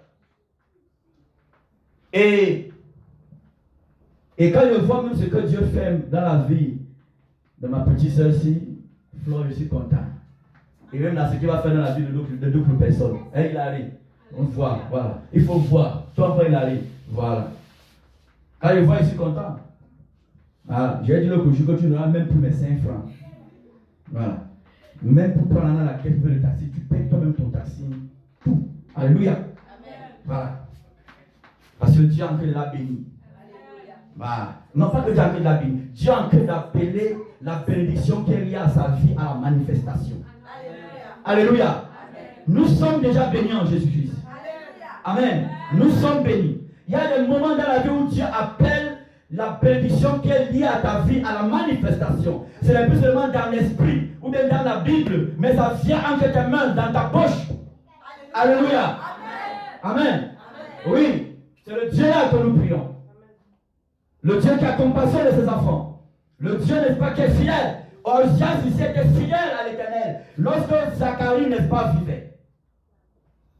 Et quand je vois même ce que Dieu fait dans la vie de ma petite soeur-ci, Flore, je suis content. Et même dans ce qu'il va faire dans la vie de d'autres personnes. Et il arrive. On voit, voilà. Il faut voir. Toi, il arrive. Voilà. Quand je vois, je suis content. Voilà. J'ai dit l'autre jour que tu n'auras même plus mes 5 francs. Voilà. Même pour prendre la caisse de taxi, tu payes toi-même ton taxi. Tout. Alléluia. Amen. Voilà. Parce Parce que Dieu est en train de la bénir. Bah, non pas que Dieu est en train de la bénir. Dieu est en train d'appeler la bénédiction qui est liée à sa vie à la manifestation. Alléluia. Nous sommes déjà bénis en Jésus-Christ. Amen. Nous sommes bénis. Il y a des moments dans la vie où Dieu appelle la bénédiction qui est liée à ta vie à la manifestation. Ce n'est plus seulement dans l'esprit ou bien dans la Bible, mais ça vient entre tes mains, dans ta poche. Alléluia. Amen. Oui, c'est le Dieu là que nous prions. Le Dieu qui a compassion de ses enfants. Le Dieu, n'est-ce pas, qui est fidèle. Osias ici était fidèle à l'Éternel. Lorsque Zacharie, n'est-ce pas, vivait.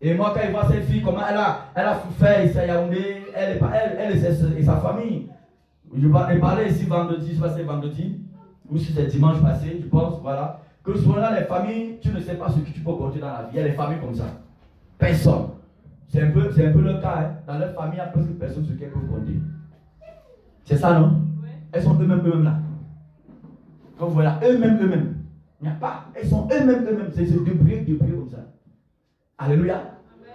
Et moi, quand il voit cette fille, comment elle a souffert ici à Yaoundé, elle et sa famille. Je vais parler ici vendredi, je passé vendredi, ou si c'est dimanche passé, je pense, voilà. Que souvent là, les familles, tu ne sais pas ce que tu peux compter dans la vie. Il y a des familles comme ça. Personne. C'est un peu le cas. Hein. Dans leur famille, il y a presque personne sur qui elles peuvent compter. C'est ça, non? Oui. Elles sont eux-mêmes là. Donc voilà, eux-mêmes. Il n'y a pas. Elles sont eux-mêmes. C'est débrouiller comme ça. Alléluia.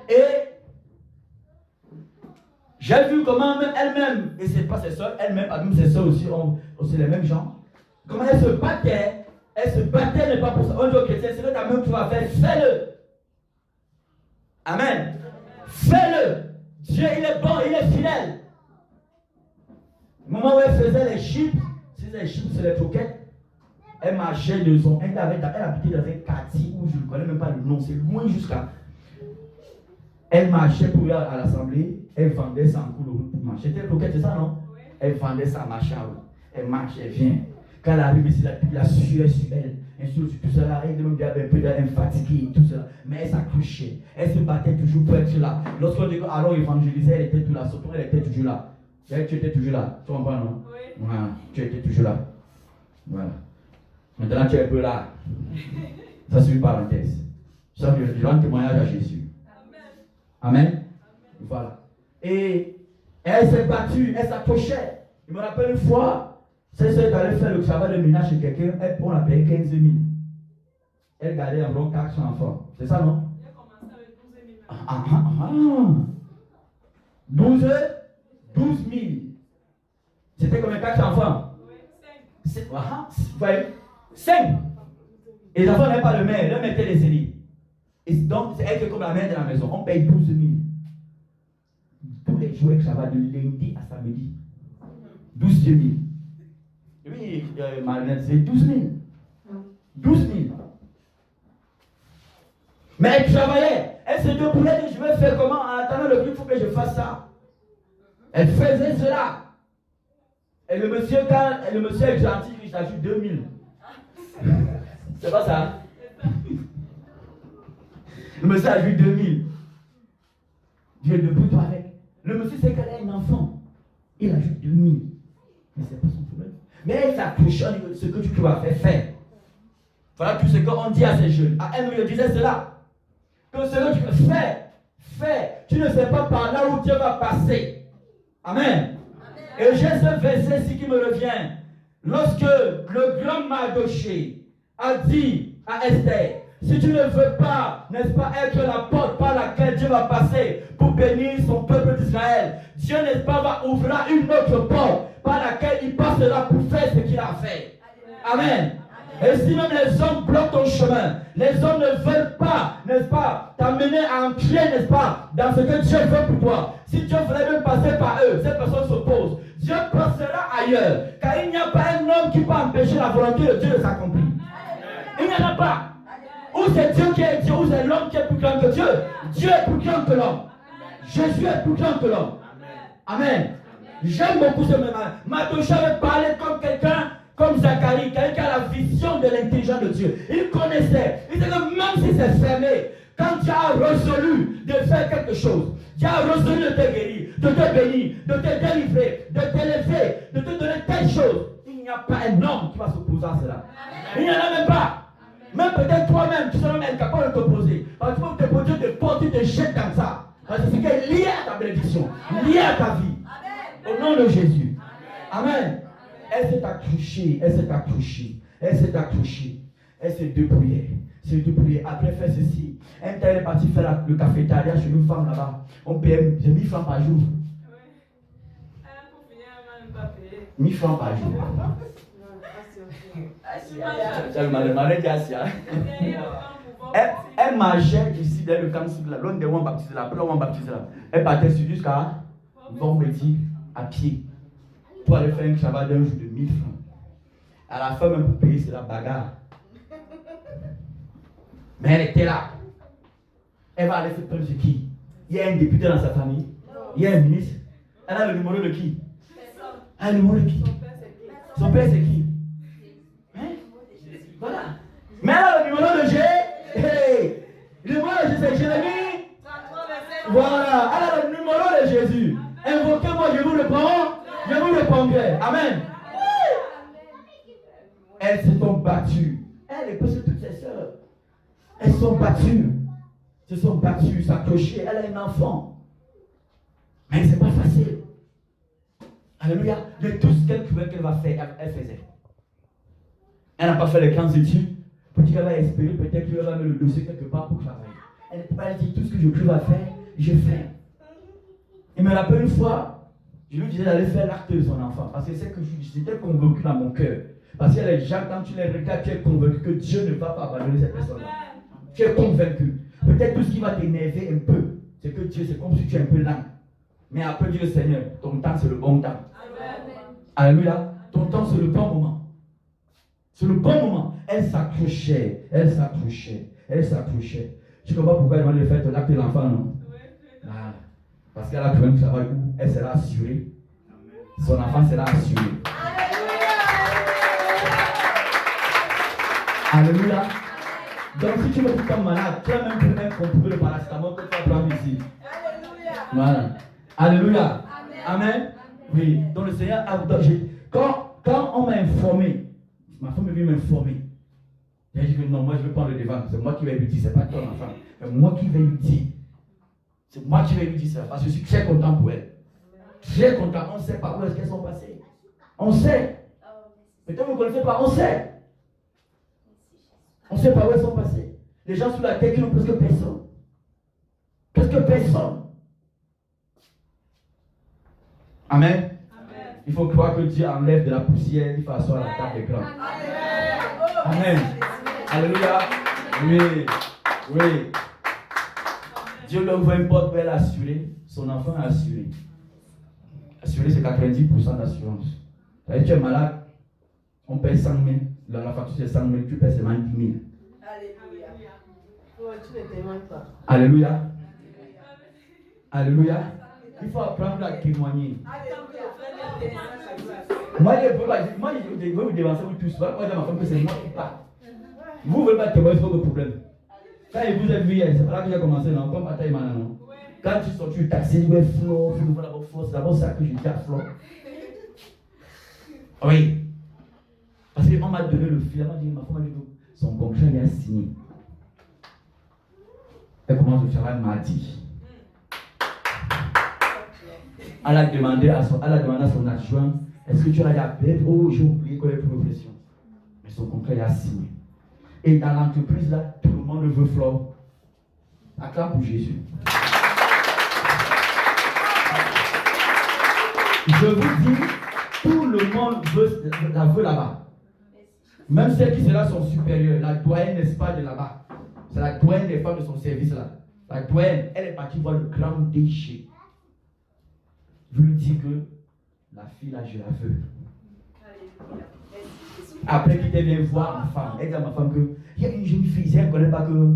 Et j'ai vu comment même elle-même, et c'est pas ses soeurs, elle-même, même ses soeurs aussi, c'est les mêmes gens, comment elles se battaient, n'est pas pour ça. On dit aux chrétiens, c'est que ta même tu vas faire, fais-le. Amen. Fais-le. Dieu, il est bon, il est fidèle. Au moment où elle faisait les chips, c'est les croquettes, elle marchait de son. Elle habitait dans un quartier où je ne connais même pas le nom, c'est loin jusqu'à. Elle marchait pour aller à l'assemblée, elle vendait ça en cours de route pour marcher. C'était croquette, c'est ça, non? Oui. Elle vendait ça en marchant. Elle marche, elle vient. Quand elle arrive ici, la sueur sur elle. Tout cela, elle demande un peu fatiguée, tout cela. Mais elle s'accrochait. Elle se battait toujours pour être là. Lorsqu'on dit alors évangéliser, elle était tout là. Surtout, elle était toujours là. Tu étais toujours là. Tu comprends, non? Oui. Voilà. Tu étais toujours là. Voilà. Maintenant, tu es un peu là. Ça, c'est une parenthèse. Ça, je rends témoignage à Jésus. Amen. Voilà. Et elle s'est battue, elle s'accrochait. Je me rappelle une fois, c'est elle allait faire le travail de ménage chez quelqu'un, on l'a payé 15 000. Elle gardait environ 400 enfants. C'est ça, non? Elle a commencé avec 12 000. C'était combien 4 enfants? Oui, 5. Vous voyez? 5. Et les enfants n'avaient pas le maire, le maire était décédé. Et donc, c'est elle qui est comme la mère de la maison. On paye 12 000. Tous les jours, ça va de lundi à samedi. 12 000. Oui, Marlène, c'est 12 000. 12 000. Mais elle travaillait. Elle se débrouillait. Je vais faire comment? En attendant le prix, il faut que je fasse ça. Elle faisait cela. Et le monsieur est gentil, il s'ajoute 2 000. C'est pas ça? Le monsieur a vu 2000. Dieu debout avec. Le monsieur sait qu'elle a un enfant. Il ajoute 2000. Mais c'est pas son problème. Mais elle s'accroche, ce que tu vas faire. Voilà tout ce qu'on dit à ces jeunes. À elle nous disait cela. Que ce que tu veux faire. Tu ne sais pas par là où Dieu va passer. Amen. Et j'ai ce verset-ci qui me revient. Lorsque le grand Mardoché a dit à Esther, si tu ne veux pas, n'est-ce pas, être la porte par laquelle Dieu va passer pour bénir son peuple d'Israël, Dieu, n'est-ce pas, va ouvrir une autre porte par laquelle il passera pour faire ce qu'il a fait. Amen. Et si même les hommes bloquent ton chemin, les hommes ne veulent pas, n'est-ce pas, t'amener à entrer, n'est-ce pas, dans ce que Dieu veut pour toi. Si Dieu voulait même passer par eux, cette personne s'oppose. Dieu passera ailleurs, car il n'y a pas un homme qui peut empêcher la volonté de Dieu de s'accomplir. Il n'y en a pas. Ou c'est Dieu qui est Dieu, ou c'est l'homme qui est plus grand que Dieu. Dieu est plus grand que l'homme. Jésus est plus grand que l'homme. Amen. J'aime beaucoup ce moment. Mardoché avait parlé comme quelqu'un, comme Zacharie, quelqu'un qui a la vision de l'intelligence de Dieu. Il connaissait. Il disait que même si c'est fermé, quand Dieu a résolu de faire quelque chose, Dieu a résolu de te guérir, de te bénir, de te délivrer, de t'élever, de te donner telle chose, il n'y a pas un homme qui va s'opposer à cela. Il n'y en a même pas. Même peut-être toi-même, tu seras même incapable de t'opposer. Parce que tu peux te poser de porte, tu te jettes comme ça. Parce que c'est lié à ta bénédiction, lié à ta vie. Au nom de Jésus. Amen. Elle s'est accrochée, elle s'est débrouillée. Après faire ceci, elle est partie faire le cafétéria chez une femme là-bas. On paye 1000 francs par jour. 1000 francs par jour. Elle marchait ici dans le camp de la l'on de on baptisé là, on baptisé là. Elle partait jusqu'à vendredi à pied pour aller faire un travail d'un jour de 1000 francs. À la fin, même pour payer, c'est la bagarre. Mais elle était là. Elle va aller faire prendre de qui? Il y a un député dans sa famille. Il y a un ministre. Elle a le numéro de qui? Elle a le numéro de qui? Son père c'est qui? Hein? Voilà. Mais elle a le numéro de Jésus. Hey. Le numéro de Jésus c'est Jérémie. Voilà. Elle a le numéro de Jésus. Invoquez-moi, je vous réponds. Je vous répondrai. Amen. Elles se sont battues. Elle et toutes ses sœurs. Elles sont battues. Se sont battues, s'accrocher. Elle a un enfant. Mais c'est pas facile. Alléluia. De tout ce qu'elle va faire, elle faisait. Elle n'a pas fait les grandes études. Peut-être qu'elle va espérer, peut-être qu'elle va mettre le dossier quelque part pour travailler. Elle ne peut pas dire tout ce que je peux faire, je fais. Il me rappelle une fois, je lui disais d'aller faire l'acte de son enfant. Parce que c'est que j'étais convaincu dans mon cœur. Parce que les gens, quand tu les regardes, tu es convaincu que Dieu ne va pas abandonner cette personne-là. Tu es convaincu. Peut-être tout ce qui va t'énerver un peu, c'est que Dieu, c'est comme si tu es un peu lent. Mais après, dis le Seigneur, ton temps, c'est le bon temps. Alléluia. Ton temps, c'est le bon moment. C'est le bon moment. Elle s'accrochait. Elle s'accrochait. Elle s'accrochait. Tu comprends pourquoi elle demande de faire l'acte de l'enfant, non? Voilà. Parce qu'elle a trouvé un travail où elle sera assurée. Son enfant sera assuré. Alléluia. Donc si tu veux que tu sois malade, tu as même pris un comprimé de paracétamol que tu vas prendre ici. Voilà. Alléluia. Amen. Oui. Donc le Seigneur a... Quand on m'a informé, ma femme est venue m'informer. J'ai dit que non, moi je vais prendre le devant. C'est moi qui vais lui dire, c'est pas ton enfant. C'est moi qui vais lui dire. C'est moi qui vais lui dire ça. Parce que je suis très content pour elle. Très content. On sait par où est-ce qu'elles sont passées. On sait. Peut-être que vous ne connaissez pas, on sait. On sait par où elles sont passées. Les gens sous la terre qui n'ont presque personne. Presque personne. Amen. Amen. Il faut croire que Dieu enlève de la poussière, il faut asseoir la table des grands. Amen. Alléluia. Oui. Oui. Dieu leur ouvre une porte pour elle assurer. Son enfant est assuré. Assuré, c'est 90% d'assurance. C'est-à-dire que tu es malade, on paye 100 000. La facture c'est 100 000, tu payes seulement 10 000. Alléluia. Alléluia. Alléluia. Il faut apprendre à témoigner. Moi, je vais vous dévancer vous tous. Moi, je dis à ma femme que c'est moi qui parle. Vous ne voulez pas témoigner, c'est votre problème. Quand il vous a vu hier, c'est pas là que j'ai commencé, non? Comme bataille maintenant, non? Quand tu sors, tu taxes, tu veux flot, tu veux d'abord flot, c'est d'abord ça que je dis à flot. Oui. Parce qu'on m'a donné le fil, elle m'a dit, ma femme m'a dit que son contrat il a signé. Elle commence le travail mardi. Elle a demandé à son adjoint, est-ce que tu as appelé? Oh, j'ai oublié quoi les professions. Mais son contrat il a signé. Et dans l'entreprise là, tout le monde veut flore. Acclame pour Jésus. Je vous dis, tout le monde la veut là-bas. Même celles qui sont là sont supérieures. La doyenne, n'est-ce pas, de là-bas. C'est la doyenne des femmes de son service là. La doyenne, elle est partie voir le grand déchet. Je lui dis que la fille là, je la veux. Après qu'il vient voir ma femme, elle dit à ma femme que il y a une jeune fille, si elle ne connaît pas que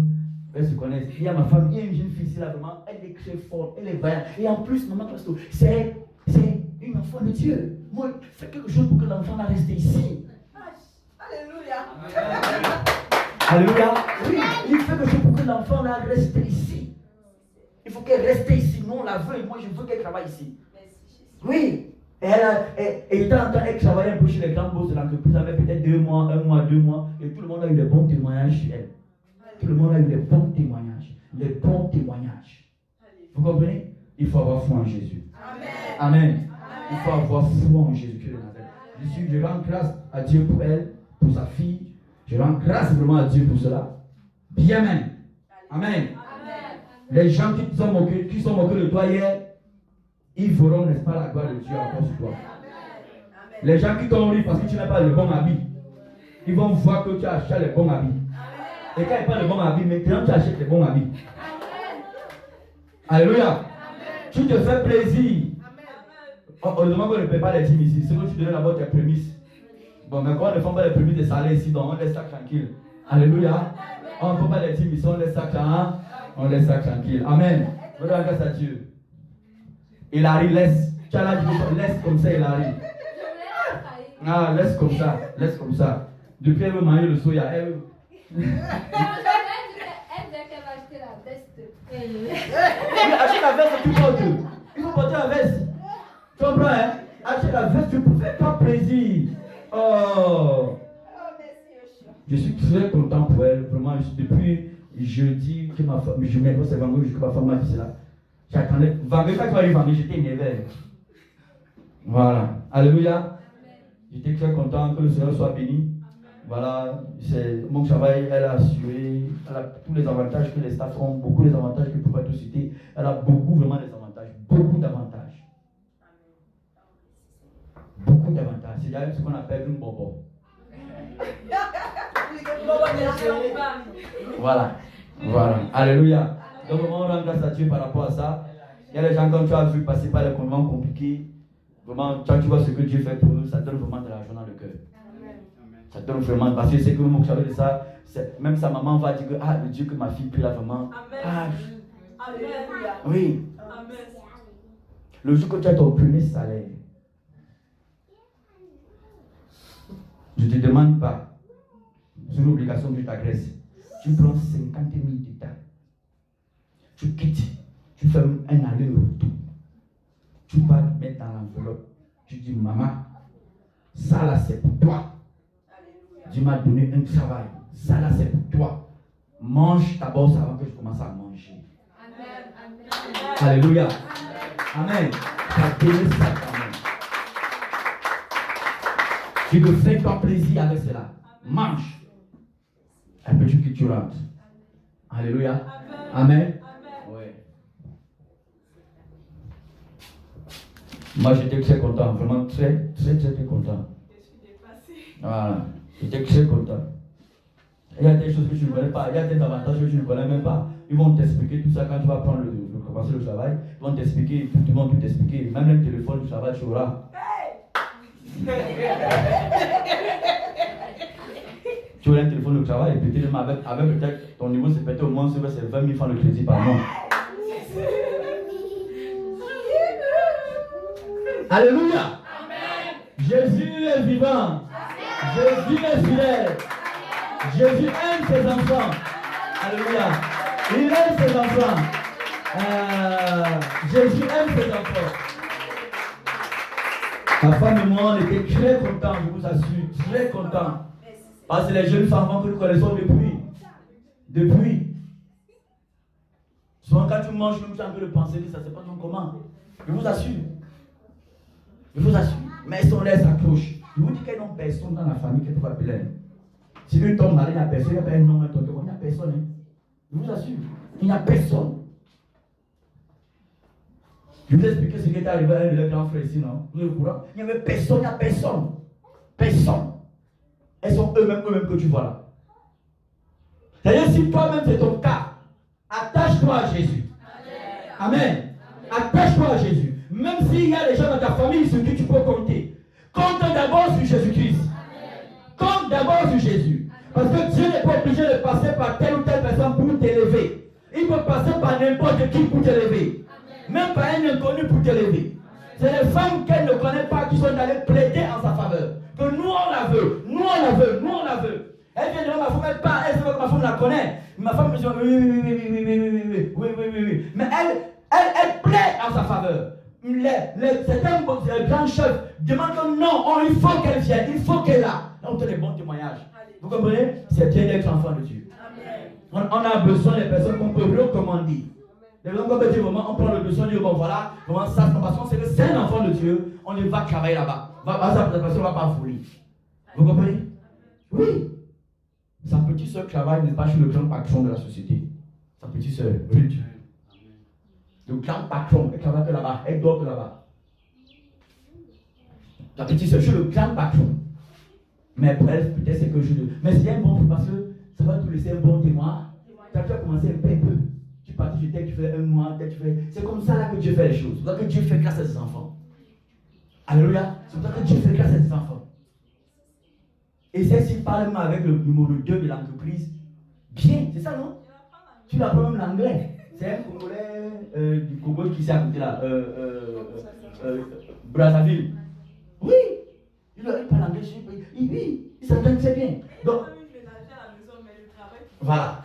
elle se connaît. Il y a ma femme, il y a une jeune fille ici là, vraiment, elle est très forte, elle est vaillante. Et en plus, maman Christo, c'est une enfant de Dieu. Moi, fais quelque chose pour que l'enfant va rester ici. Alléluia. Alléluia. Oui, il fait quelque chose pour que l'enfant va rester ici. Il faut qu'elle reste ici. Nous, on la veut et moi, je veux qu'elle travaille ici. Oui. Et de temps en temps, elle travaillait un peu chez les grands boss de l'entreprise, avec peut-être 2 mois, 1 mois, 2 mois, et tout le monde a eu des bons témoignages chez elle. Tout le monde a eu des bons témoignages. Les bons témoignages. Vous comprenez? Il faut avoir foi en Jésus. Amen. Amen. Il faut avoir foi en Jésus-Christ de Nazareth. Je rends grâce à Dieu pour elle, pour sa fille. Je rends grâce vraiment à Dieu pour cela. Bien même. Amen. Amen. Les gens qui sont moqués de toi hier, ils verront, n'est-ce pas, la gloire de Dieu encore sur toi. Les gens qui t'ont ri parce que tu n'as pas le bon habit, ils vont voir que tu as acheté les bons habits. Et quand ils pas le bon habit, maintenant tu achètes les bons habits. Alléluia. Tu te fais plaisir. Heureusement qu'on ne paie pas les dîmes ici. C'est que tu donnes d'abord tes prémices. Bon, mais quand on ne fait pas les prémices des salaires ici, donc on laisse ça tranquille. Alléluia. On ne fait pas les dîmes ici, on laisse ça tranquille. On laisse ça tranquille. Amen. Voilà, grâce à Dieu. Il arrive, laisse. Tu as là, laisse comme ça, il arrive. Ah, laisse comme ça, laisse comme ça. Depuis elle veut manger le soya, elle veut. Elle dit qu'elle va acheter la veste. Oui, achète la veste que tu portes. Il faut porter la veste. Tu comprends, hein? Achète la veste, tu peux faire toi plaisir. Oh. Je suis très content pour elle. Vraiment, depuis jeudi que ma femme, je m'ai pas c'est vendredi que ma femme m'a dit cela. J'attendais. Vendredi, quand tu arrives vendredi, j'étais énervé. Voilà. Alléluia. J'étais très content que le Seigneur soit béni. Voilà, c'est mon travail, elle a assuré, elle a tous les avantages que les staffs ont, beaucoup les avantages que je ne peux pas tout citer. Elle a beaucoup, vraiment des avantages, beaucoup d'avantages. Beaucoup d'avantages. C'est d'ailleurs ce qu'on appelle une bobo. Voilà, voilà, alléluia. Donc on rend grâce à Dieu par rapport à ça. Il y a des gens quand tu as vu passer par les conventions compliqués, vraiment, quand tu vois ce que Dieu fait pour eux, ça donne vraiment de l'argent dans le cœur. Ça donne vraiment, parce que c'est que vous savez de ça, même sa maman va dire que, ah, le Dieu que ma fille prie là vraiment. Ah, oui. Le jour que tu as ton premier salaire, je ne te demande pas, c'est une obligation que tu t'agresse. Tu prends 50 000 d'État. Tu quittes, tu fais un aller-retour. Tu vas te mettre dans l'enveloppe. Tu dis, maman, ça là c'est pour toi. Dieu m'a donné un travail. Ça là c'est pour toi. Mange ta bourse avant que je commence à manger. Amen. Alléluia. Amen. Ça donne ça quand même. Tu te fais ton plaisir avec cela. Mange. Un petit que tu rentres. Alléluia. Amen. Ouais. Moi j'étais très content. Vraiment très content. Voilà. J'étais très content. Il y a des choses que tu ne connais pas, il y a des avantages que tu ne connais même pas. Ils vont t'expliquer tout ça quand tu vas prendre commencer le travail. Ils vont t'expliquer, ils vont tout t'expliquer. Même le téléphone du travail, tu auras. Tu auras un téléphone de travail et peut-être même avec peut-être ton niveau, c'est peut-être au moins c'est 20 000 francs de crédit par mois. Alléluia. Jésus est vivant. Jésus est fidèle. Jésus aime ses enfants. Alléluia. Il aime ses enfants. Jésus aime ses enfants. Ma femme et moi, on était très contents, je vous assure, très contents. Parce que les jeunes enfants que nous connaissons depuis. Souvent quand tu manges, tu as un peu de penser que ça ne se passe comment. Je vous assure. Mais ils sont là, ils s'accrochent. Je vous dis qu'il y a personne dans la famille qui peut appeler. Si une tombe dans il n'y a personne, il n'y a pas un nom, un tonton, il n'y a personne. Hein. Je vous assure, il n'y a personne. Je vous ai expliqué ce qui est arrivé à un de leurs grands frères ici, non? Vous êtes au courant? Il n'y avait personne, il n'y a personne. Personne. Elles sont eux-mêmes que tu vois là. C'est-à-dire, si toi-même c'est ton cas, attache-toi à Jésus. Amen. Attache-toi à Jésus. Même s'il y a des gens dans ta famille sur qui tu peux compter. Compte d'abord sur Jésus-Christ. Compte d'abord sur Jésus. Parce que Dieu n'est pas obligé de passer par telle ou telle personne pour t'élever. Il peut passer par n'importe qui pour t'élever. Même par un inconnu pour t'élever. C'est les femmes qu'elle ne connaît pas qui sont allées plaider en sa faveur. Que nous on la veut, nous on la veut, nous on la veut. Elle vient de dire ma femme, elle parle, elle sait pas que ma femme la connaît. Ma femme me dit oui. Mais elle plaît en sa faveur. Certains grands chefs demandent que non, il faut qu'elle vienne, il faut qu'elle a. Là, on te des bons témoignages. Vous comprenez? C'est bien d'être enfant de Dieu. On a besoin des personnes qu'on peut recommander. Les personnes qu'on peut dire vraiment, on prend le besoin de dire bon voilà, comment ça, parce qu'on sait que c'est un enfant de Dieu, on va travailler là-bas. Sa personne ne va pas voler. Vous comprenez? Oui. Sa petite soeur travaille, n'est pas chez le grand patron de la société. Sa petite soeur, Ruth. Le grand patron, elle travaille que là-bas, elle dort que là-bas. La petite soeur, je suis le grand patron. Mais pour elle, peut-être c'est que je... Mais c'est un bon truc parce que ça va te laisser un bon témoin. Quand tu as commencé un peu, tu partis, tu fais un mois, tu fais... C'est comme ça là que Dieu fait les choses. C'est pour ça que Dieu fait grâce à ses enfants. Alléluia. C'est pour ça que Dieu fait grâce à ses enfants. Et c'est s'il parle même avec le numéro 2 de l'entreprise. Bien, c'est ça non? Tu l'apprends même l'anglais. C'est un Congolais du Congo qui s'est à côté là. Brazzaville. Oui. Il parle anglais, oui, il s'entend très bien. Donc, voilà.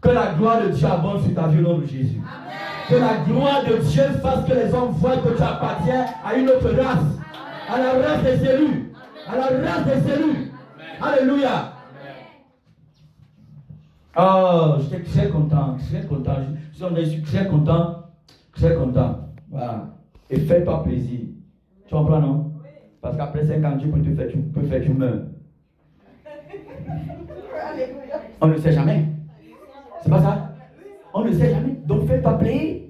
Que la gloire de Dieu abonde sur ta vie au nom de Jésus. Amen. Que la gloire de Dieu fasse que les hommes voient que tu appartiens à une autre race. Amen. À la race des élus. Amen. À la race des élus. Amen. Alléluia. Oh, j'étais très content, très content. Je suis très content, très content. Voilà. Et fais-toi plaisir. Tu comprends, non? Parce qu'après 5 ans, Dieu peut faire tu meurs. On ne sait jamais. C'est pas ça? On ne sait jamais. Donc fais-toi plaisir.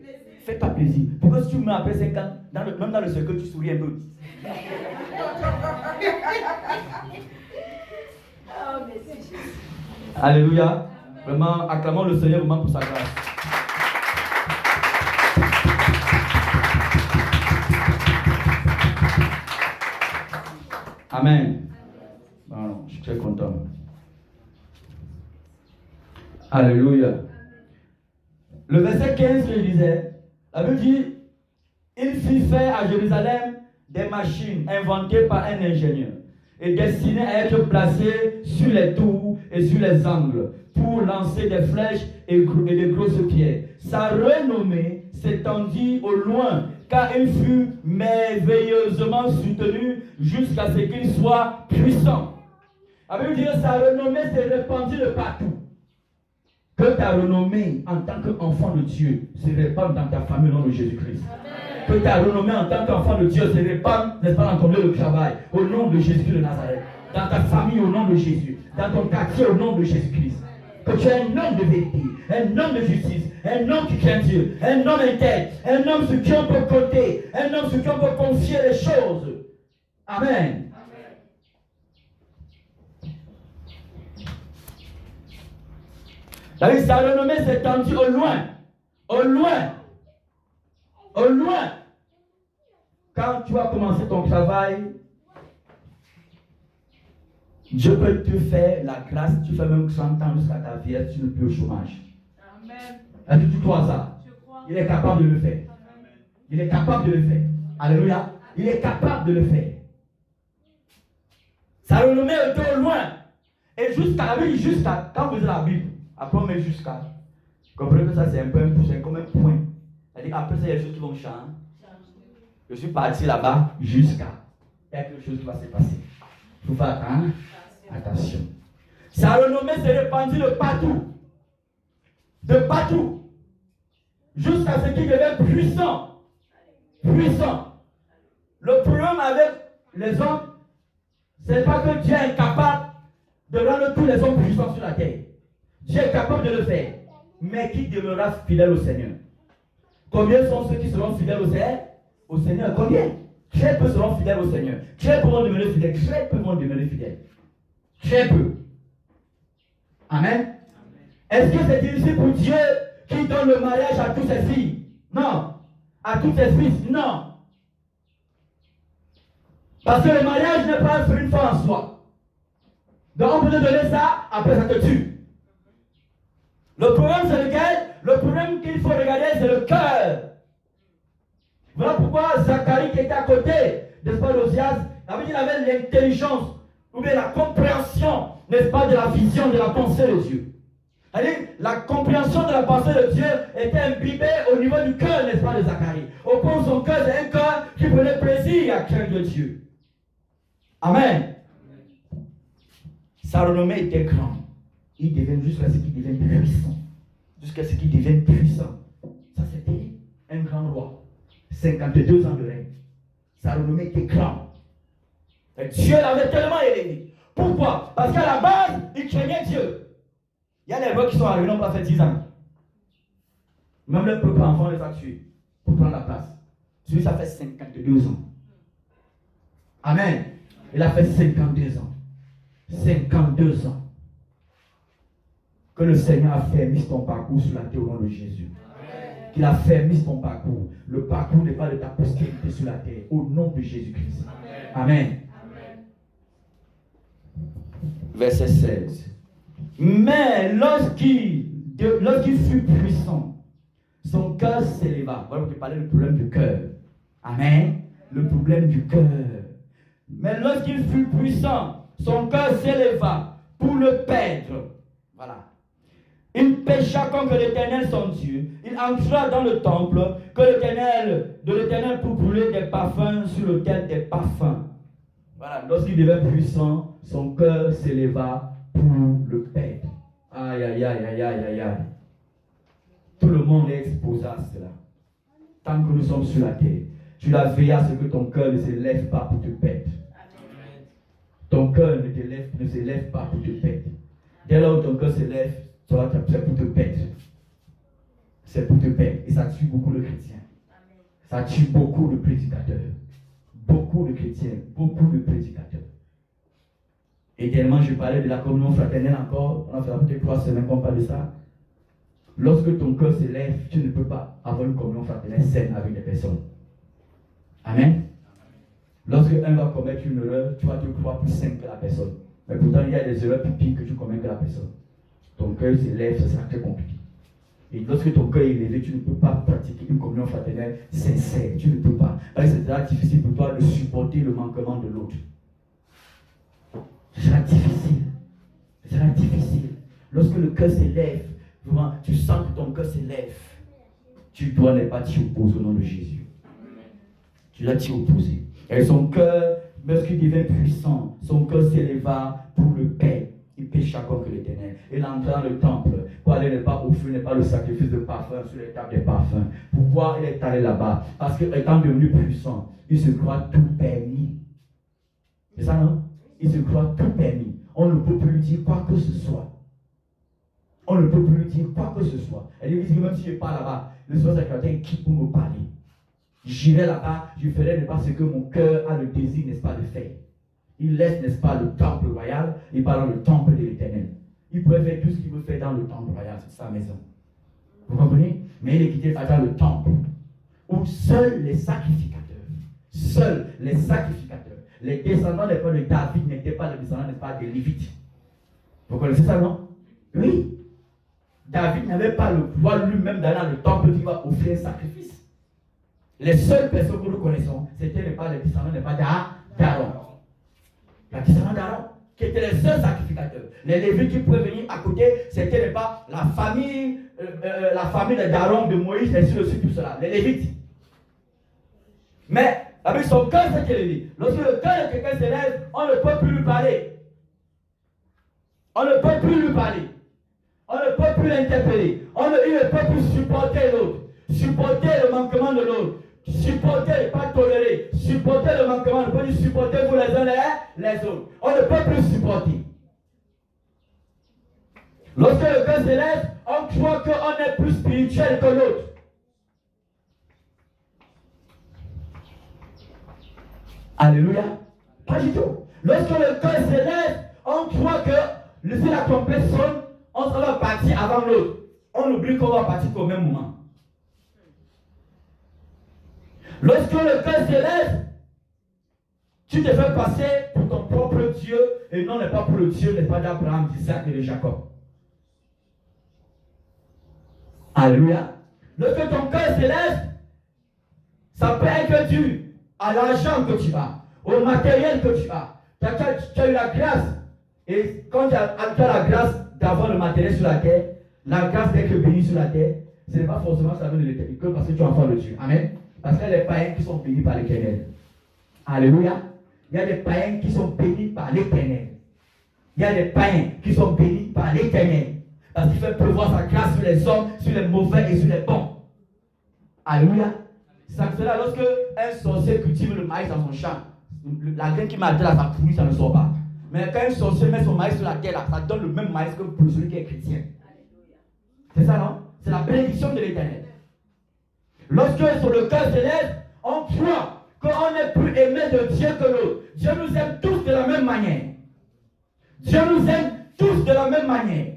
Fais-toi plaisir. Pourquoi si tu meurs après 5 ans, même dans le cercle, tu souris un peu? Alléluia. Vraiment, acclamons le Seigneur vraiment pour sa grâce. Amen. Bon, je suis très content. Alléluia. Le verset 15 que je disais, la Bible dit, il fit faire à Jérusalem des machines inventées par un ingénieur et destinées à être placées sur les tours et sur les angles pour lancer des flèches et de grosses pierres. Sa renommée s'étendit au loin car il fut merveilleusement soutenu jusqu'à ce qu'il soit puissant. La Bible dit que sa renommée s'est répandue de partout. Que ta renommée en tant qu'enfant de Dieu se répande dans ta famille au nom de Jésus-Christ. Que ta renommée en tant qu'enfant de Dieu se répande, n'est-ce pas, dans ton lieu de travail, au nom de Jésus-Christ de Nazareth. Dans ta famille, au nom de Jésus. Dans ton quartier, au nom de Jésus-Christ. Que tu es un homme de vérité, un homme de justice, un homme qui craint Dieu, un homme intègre, un homme sur qui on peut compter, un homme sur qui on peut confier les choses. Amen. Sa renommée s'est étendue au loin. Au loin. Au loin. Quand tu vas commencer ton travail, Dieu peut te faire la grâce, tu fais même 30 ans jusqu'à ta vie, tu ne peux au chômage. Amen. Tu crois ça? Il est capable de le faire. Amen. Il est capable de le faire. Alléluia. Il est capable de le faire. Sa renommée était au loin. Et jusqu'à la Bible, jusqu'à, quand vous lisez la Bible, après on met jusqu'à. Comprenez que ça c'est un peu un pouce, c'est comme un point. C'est-à-dire après ça il y a des choses qui vont changer. Je suis parti là-bas jusqu'à. Il y a quelque chose qui va se passer. Il faut faire attention. Sa renommée s'est répandue de partout. De partout. Jusqu'à ce qu'il devienne puissant. Puissant. Le problème avec les hommes, c'est pas que Dieu est incapable de rendre tous les hommes puissants sur la terre. Dieu est capable de le faire. Mais qui demeurera fidèle au Seigneur? Combien sont ceux qui seront fidèles au Seigneur? Combien? Très peu seront fidèles au Seigneur. Très peu vont demeurer fidèles. Très peu vont demeurer fidèles. Très peu. Amen. Est-ce que c'est difficile pour Dieu qui donne le mariage à toutes ses filles? Non. À tous ses fils? Non. Parce que le mariage n'est pas une fin en soi. Donc on peut te donner ça, après ça te tue. Le problème c'est lequel? Le problème qu'il faut regarder c'est le cœur. Voilà pourquoi Zacharie qui était à côté, n'est-ce pas, d'Osias, il avait l'intelligence, ou bien la compréhension, n'est-ce pas, de la vision, de la pensée de Dieu. C'est-à-dire, la compréhension de la pensée de Dieu était imbibée au niveau du cœur, n'est-ce pas, de Zacharie. Au point où son cœur, c'est un cœur qui prenait plaisir à craindre Dieu. Amen. Sa renommée était grande. Il devient jusqu'à ce qu'il devienne puissant. Jusqu'à ce qu'il devienne puissant. Ça, c'était un grand roi. 52 ans de règne. Sa renommée était grande. Et Dieu l'avait tellement élevé. Pourquoi? Parce qu'à la base, il craignait Dieu. Il y a des rois qui sont arrivés, n'ont pas fait 10 ans. Même le peuple enfant les a tués pour prendre la place. Celui, ça fait 52 ans. Amen. Il a fait 52 ans. 52 ans. Que le Seigneur a fermé ton parcours sur la terre au nom de Jésus. Qu'il a fermé ton parcours. Le parcours n'est pas de ta postérité sur la terre. Au nom de Jésus-Christ. Amen. Verset 16. Mais lorsqu'il fut puissant, son cœur s'éleva. Voilà, on peut parler du problème du cœur. Amen. Le problème du cœur. Mais lorsqu'il fut puissant, son cœur s'éleva pour le perdre. Voilà. Il pécha contre l'Éternel son Dieu. Il entra dans le temple de l'Éternel pour brûler des parfums sur l'autel des parfums. Voilà. Lorsqu'il devint puissant, son cœur s'éleva pour le perdre. Aïe, aïe, aïe, aïe, aïe, aïe, aïe. Tout le monde est exposé à cela. Tant que nous sommes sur la terre, tu dois veiller à ce que ton cœur ne se lève pas pour te perdre. Ton cœur ne se lève pas pour te perdre. Dès lors où ton cœur se lève, c'est pour te perdre. C'est pour te perdre. Et ça tue beaucoup de chrétiens. Ça tue beaucoup de prédicateurs. Beaucoup de chrétiens, beaucoup de prédicateurs. Et tellement je parlais de la communion fraternelle encore. On a fait peut-être 3 semaines qu'on parle de ça. Lorsque ton cœur se lève, tu ne peux pas avoir une communion fraternelle saine avec des personnes. Amen. Lorsque un va commettre une erreur, tu vas te croire plus sain que la personne. Mais pourtant, il y a des erreurs plus pires que tu commets que la personne. Ton cœur se lève, ça sera très compliqué. Et lorsque ton cœur est élevé, tu ne peux pas pratiquer une communion fraternelle sincère. Tu ne peux pas. Parce que c'est très difficile pour toi de supporter le manquement de l'autre. Ce sera difficile. Ce sera difficile. Lorsque le cœur s'élève, vraiment, tu sens que ton cœur s'élève. Tu dois ne pas t'y opposer au nom de Jésus. Tu dois t'y opposer. Et son cœur, lorsqu'il devint puissant, son cœur s'éleva pour le perdre. Il pécha contre l'Éternel. Il entra dans le temple pour aller ne pas offrir, le sacrifice de parfum sur les tables des parfums. Pourquoi il est allé là-bas? Parce qu'étant devenu puissant, il se croit tout permis. C'est ça, non? Il se croit tout permis. On ne peut plus lui dire quoi que ce soit. On ne peut plus lui dire quoi que ce soit. Elle dit que même si je pars là-bas, le Seigneur sacrificateur qui pour me parler. J'irai là-bas, je ferai ne pas ce que mon cœur a le désir, n'est-ce pas, de faire. Il laisse, n'est-ce pas, le temple royal, il part dans le temple de l'Éternel. Il pourrait faire tout ce qu'il veut faire dans le temple royal, c'est sa maison. Vous comprenez? Mais il est quitté dans le temple, où seuls les sacrificateurs, les descendants n'est pas de David, n'étaient pas les descendants, n'est-ce pas, des Lévites. Vous connaissez ça, non? Oui. David n'avait pas le droit lui-même d'aller dans le temple qui va offrir un sacrifice. Les seules personnes que nous connaissons, c'était pas les descendants, n'est pas d'Aaron. Les descendants d'Aaron, qui étaient les seuls sacrificateurs. Les Lévites qui pouvaient venir à côté, c'était pas la famille d'Aaron, de Moïse, et sur le suite, tout cela. Les Lévites. Mais, avec son cœur, c'est qu'il dit. Lorsque le cœur de quelqu'un s'élève, on ne peut plus lui parler. On ne peut plus lui parler. On ne peut plus l'interpeller. Il ne peut plus supporter l'autre. Supporter le manquement de l'autre. Supporter et pas tolérer. Supporter le manquement. On ne peut plus supporter vous les uns les autres. On ne peut plus supporter. Lorsque le cœur s'élève, on croit qu'on est plus spirituel que l'autre. Alléluia. Pas du tout. Lorsque le cœur s'élève, on croit que si la trompette sonne, on va partir avant l'autre. On oublie qu'on va partir au même moment. Lorsque le cœur s'élève, tu te fais passer pour ton propre Dieu et non n'est pas pour le Dieu, n'est pas d'Abraham, d'Isaac et de Jacob. Alléluia. Lorsque ton cœur s'élève, ça peut être dû à l'argent que tu as, au matériel que tu as. Tu as eu la grâce. Et quand tu as la grâce d'avoir le matériel sur la terre, la grâce d'être béni sur la terre, ce n'est pas forcément ça vient de l'Éternel, que parce que tu es enfant de Dieu. Amen. Parce qu'il y a des païens qui sont bénis par l'Éternel. Alléluia. Il y a des païens qui sont bénis par l'Éternel. Il y a des païens qui sont bénis par l'Éternel. Parce qu'il fait pleuvoir sa grâce sur les hommes, sur les mauvais et sur les bons. Alléluia. C'est cela, lorsque un sorcier cultive le maïs dans son champ, la graine qui m'a dit là, ça pourrit, ça ne sort pas. Mais quand un sorcier met son maïs sur la terre, là, ça donne le même maïs que pour celui qui est chrétien. C'est ça, non? C'est la bénédiction de l'Éternel. Lorsque sur le cœur s'élève, on croit qu'on est plus aimé de Dieu que l'autre. Dieu nous aime tous de la même manière. Dieu nous aime tous de la même manière.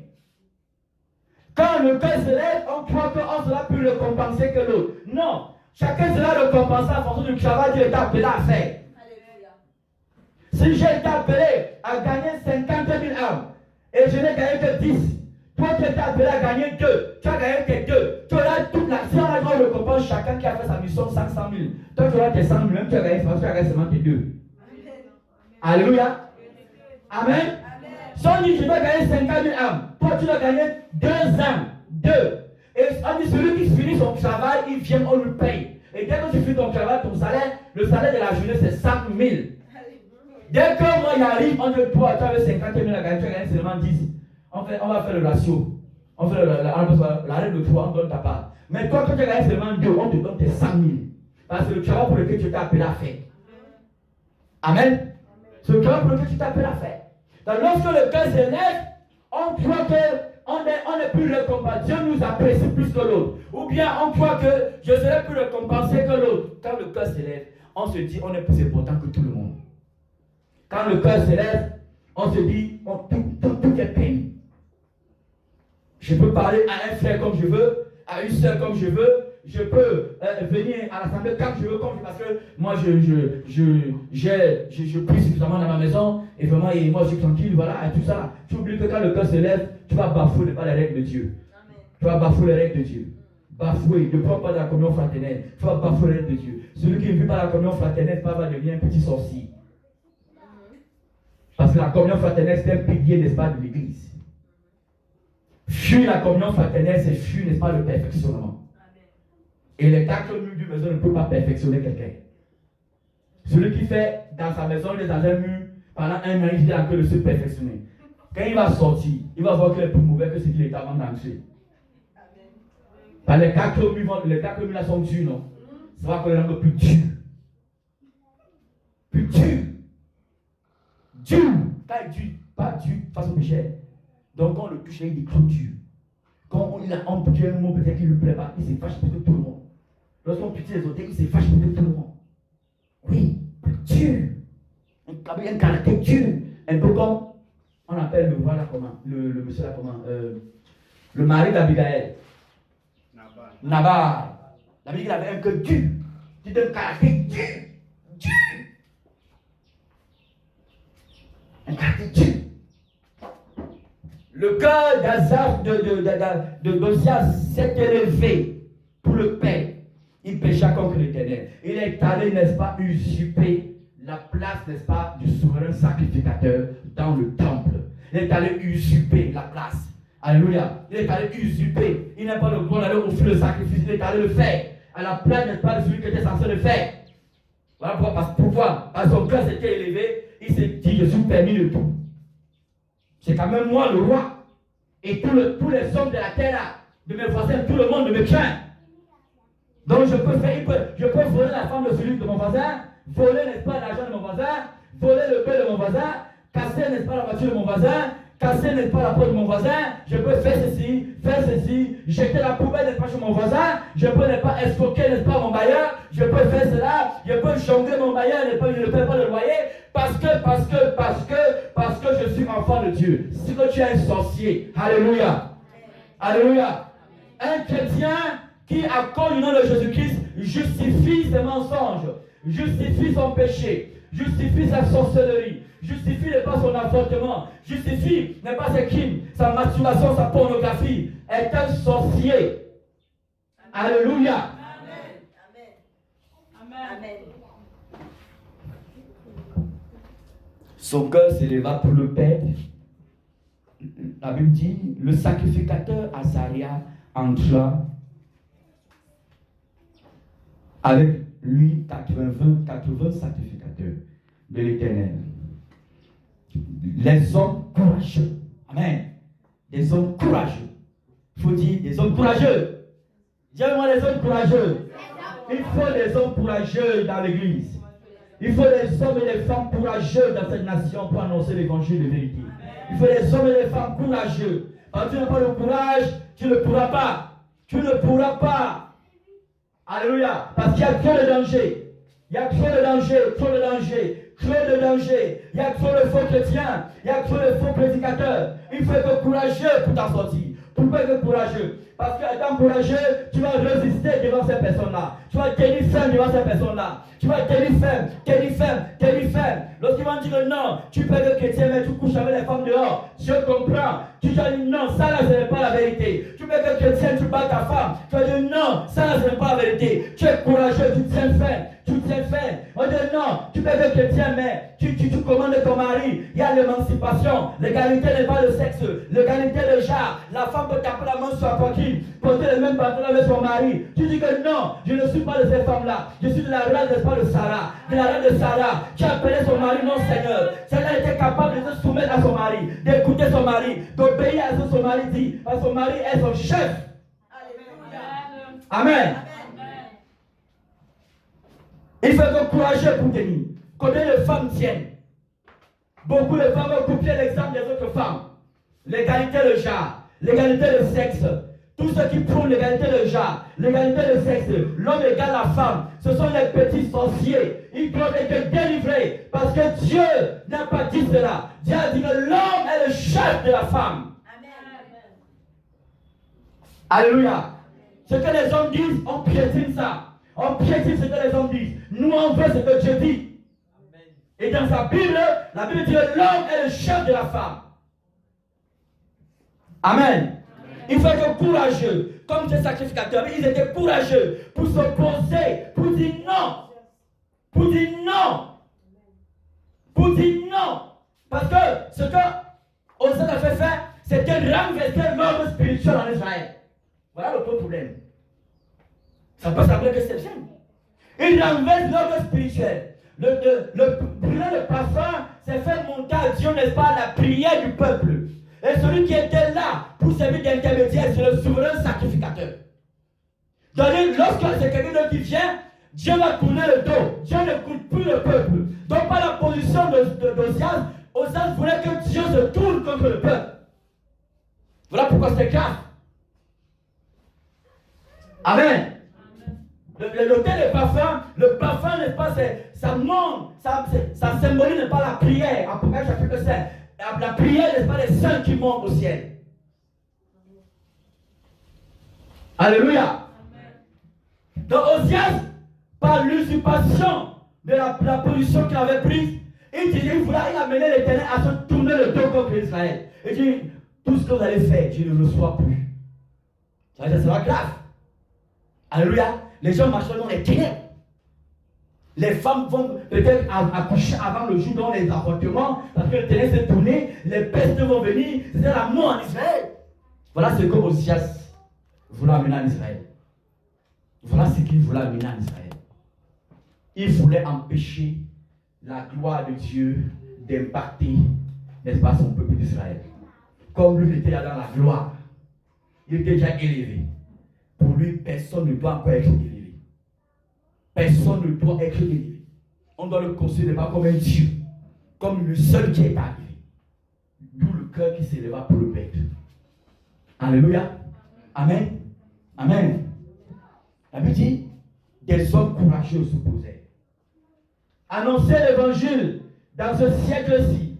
Quand le cœur se lève, on croit qu'on sera plus récompensé que l'autre. Non. Chacun sera récompensé en fonction du travail qu'il est appelé à faire. Si j'ai été appelé à gagner 50 000 âmes et je n'ai gagné que 10, toi tu es appelé à gagner 2, tu as gagné tes 2, tu auras toute la si on a une récompense chacun qui a fait sa mission 500 000. Toi tu auras tes 100 000, même tu as gagné seulement tes 2. Alléluia. Amen. Si on dit je dois gagner 50 000 âmes, toi tu dois gagner 2 âmes. 2. Et on dit celui qui finit son travail, il vient, on lui paye. Et dès que tu finis ton travail, ton salaire, le salaire de la journée c'est 5 000. Dès que moi il arrive, on dit toi tu avais 50 000 à gagner, tu as gagné seulement 10. On va faire le ratio. On fait la règle de 3, on donne ta part. Mais toi quand tu as gagné seulement 2, on te donne tes 100 000. Parce que le travail pour lequel tu t'es appelé à faire. Amen. C'est le travail pour lequel tu t'es appelé à faire. Donc lorsque le cœur se lève, on croit qu'on est plus récompensé. Dieu nous apprécie plus que l'autre. Ou bien on croit que je serai plus récompensé que l'autre. Quand le cœur se lève, on se dit on est plus important que tout le monde. Quand le cœur se lève, on se dit tout est peine. Je peux parler à un frère comme je veux, à une soeur comme je veux. Je peux venir à l'assemblée quand je veux, parce que moi je prie suffisamment dans ma maison et vraiment et moi je suis tranquille, voilà, et tout ça. Tu oublies que quand le cœur se lève, tu vas bafouer pas les règles de Dieu. Amen. Tu vas bafouer les règles de Dieu. Bafouer, ne prends pas de la communion fraternelle. Tu vas bafouer les règles de Dieu. Celui qui ne vit pas la communion fraternelle va devenir un petit sorcier. Parce que la communion fraternelle c'est un pilier, n'est-ce pas, de l'église. Fuir la communion fraternelle, c'est fuir, n'est-ce pas, le perfectionnement. Et les 4 murs d'une maison ne peuvent pas perfectionner quelqu'un. Celui qui fait dans sa maison, il est dans un mur, pendant un an, il est en train de se perfectionner. Quand il va sortir, il va voir qu'il est plus mauvais que ce qu'il était avant d'entrer. Les 4 murs là sont durs, non? Ça va qu'on est un peu plus dur. Plus dur. Dur. Quand il dit pas dur face au péché. Donc quand on le touche, il dit trop dur. Quand il a amputé un mot, peut-être qu'il ne lui plaît pas, il se fâche peut-être tout le monde. Lorsqu'on pitié les autres, il se fâche peut-être tout le monde. Oui, dur. Un caractère dur. Un peu comme, on appelle le voilà comment, le monsieur là comment, le mari d'Abigaël. Nabal. La Bible avait un cœur dur. C'est un caractère dur. Dur. Un caractère dur. Le cœur d'Azaph, d'Osias s'est élevé pour le Père. Il pécha contre l'Éternel. Il est allé, n'est-ce pas, usurper la place, n'est-ce pas, du souverain sacrificateur dans le temple. Il est allé usurper la place. Alléluia. Il est allé usurper. Il n'a pas le droit d'aller offrir le sacrifice. Il est allé le faire. À la place, n'est-ce pas, de celui qui était censé le faire. Voilà pourquoi. Parce que son cœur s'était élevé. Il s'est dit, je suis permis de tout. C'est quand même moi le roi. Et tous les hommes de la terre, là, de mes voisins, tout le monde me craint. Donc je peux voler la femme de celui de mon voisin, voler, n'est-ce pas, l'argent de mon voisin, voler le pain de mon voisin, casser, n'est-ce pas, la voiture de mon voisin, casser, n'est-ce pas, la porte de mon voisin, je peux faire ceci, jeter la poubelle, n'est-ce pas, chez mon voisin, je peux, n'est pas, escroquer, n'est-ce pas, mon bailleur, je peux faire cela, je peux jongler mon bailleur, n'est pas, je ne paie pas le loyer, parce que je suis enfant de Dieu. Si que tu es un sorcier, alléluia, alléluia, un chrétien qui accorde le nom de Jésus-Christ justifie ses mensonges, justifie son péché, justifie sa sorcellerie, justifie n'est pas son avortement, justifie n'est pas ses crimes, sa masturbation, sa pornographie, est un sorcier. Alléluia. Amen. Amen. Amen. Son cœur s'éleva pour le Père. La Bible dit, le sacrificateur Azaria entra avec lui 80 sacrificateurs de l'Éternel. Les hommes courageux. Amen. Des hommes courageux. Il faut dire des hommes courageux. Dis-moi les hommes courageux. Il faut des hommes courageux dans l'église. Il faut des hommes et des femmes courageux dans cette nation pour annoncer l'évangile de vérité. Il faut des hommes et des femmes courageux. Quand tu n'as pas le courage, tu ne pourras pas. Tu ne pourras pas. Alléluia. Parce qu'il y a trop de danger. Il y a trop de danger, trop de danger, trop de danger. Il y a trop de faux chrétiens, il y a trop de faux prédicateurs. Il faut être courageux pour t'en sortir. Pourquoi être courageux? Parce qu'étant courageux, tu vas résister devant ces personnes-là. Tu vas tenir ferme devant ces personnes-là. Tu vas tenir ferme, tenir ferme, tenir ferme. Lorsqu'ils vont dire non, tu peux être chrétien, mais tu couches avec les femmes dehors. Je comprends. Tu vas dire non, ça là, ce n'est pas la vérité. Tu peux être chrétien, tu bats ta femme. Tu vas dire non, ça là, ce n'est pas la vérité. Tu es courageux, tu tiens ferme. Tu tiens ferme. On dit non, tu peux être chrétien, mais tu commandes ton mari. Il y a l'émancipation. L'égalité n'est pas le sexe. L'égalité est le genre. La femme peut taper la main sur la poitrine, porter le même pantalon avec son mari. Tu dis que non, je ne suis pas de ces femmes-là. Je suis de la race, n'est-ce pas, de Sarah. De la race de Sarah. Tu as appelé son mari, non Seigneur. Celle-là était capable de se soumettre à son mari, d'écouter son mari, d'obéir à ce que son mari dit. Parce que son mari est son chef. Amen. Il faut être courageux pour tenir. Combien de femmes tiennent? Beaucoup de femmes ont copié l'exemple des autres femmes. L'égalité de genre, l'égalité de sexe. Tous ceux qui prouvent l'égalité de genre, l'égalité de sexe, l'homme égale la femme, ce sont les petits sorciers. Ils doivent être délivrés parce que Dieu n'a pas dit cela. Dieu a dit que l'homme est le chef de la femme. Amen. Alléluia. Ce que les hommes disent, on piétine ça. On piétine ce que les hommes disent. Nous, on veut ce que Dieu dit. Amen. Et dans sa Bible, la Bible dit que l'homme est le chef de la femme. Amen. Amen. Il faut être courageux. Comme ces sacrificateurs, ils étaient courageux pour s'opposer, pour dire non. Pour dire non. Pour dire non. Parce que ce que Osée a fait faire, c'était renverser l'ordre spirituel en Israël. Voilà le problème. Ça peut sembler que c'est bien. Il renverse l'ordre spirituel. Le brûler le parfum, c'est faire monter à Dieu, n'est-ce pas, la prière du peuple. Et celui qui était là pour servir d'intermédiaire, c'est le souverain sacrificateur. Donc, lorsque c'est quelqu'un d'autre qui vient, Dieu va tourner le dos. Dieu n'écoute plus le peuple. Donc, par la position d'Osias, Osias voulait que Dieu se tourne contre le peuple. Voilà pourquoi c'est grave. Amen. L'autel des parfums, le parfum, n'est pas, ça monte, ça symbolise n'est pas la prière. Apocalypse chapitre 5. La prière n'est pas les saints qui montent au ciel. Alléluia. Amen. Donc Osias, par l'usurpation de la position qu'il avait prise, il voulait amener l'Éternel à se tourner le dos contre Israël. Il dit, tout ce que vous allez faire, je ne le reçois plus. Ça sera grave. Alléluia. Les gens marcheront dans les ténèbres. Les femmes vont peut-être accoucher avant le jour dans les avortements, parce que le ténèbre s'est tourné, les pestes vont venir, c'est la mort en Israël. Voilà ce que Osias voulait amener en Israël. Voilà ce qu'il voulait amener en Israël. Il voulait empêcher la gloire de Dieu d'impacter, n'est-ce pas, son peuple d'Israël. Comme lui était là dans la gloire, il était déjà élevé. Pour lui, personne ne doit encore être élevé. Personne ne doit être élevé. On doit le considérer pas comme un Dieu, comme le seul qui est arrivé. D'où le cœur qui s'éleva pour le Père. Alléluia. Amen. Amen. La Bible dit, des hommes courageux s'opposaient. Annoncer l'évangile dans ce siècle-ci.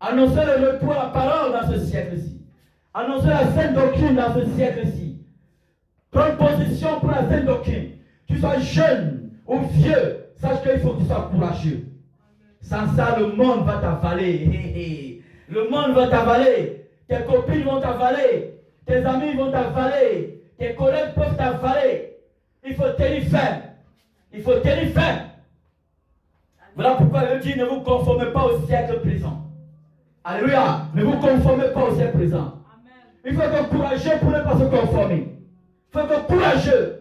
Annoncer le retour à la parole dans ce siècle-ci. Annoncer la sainte doctrine dans ce siècle-ci. Prendre position pour la sainte doctrine. Tu sois jeune ou vieux, sache qu'il faut que tu sois courageux. Sans ça, le monde va t'avaler. Le monde va t'avaler. Tes copines vont t'avaler. Tes amis vont t'avaler. Tes collègues peuvent t'avaler. Il faut tenir ferme. Il faut tenir ferme. Voilà pourquoi il dit, ne vous conformez pas au siècle présent. Alléluia. Ne vous conformez pas au siècle présent. Il faut être courageux pour ne pas se conformer. Il faut être courageux.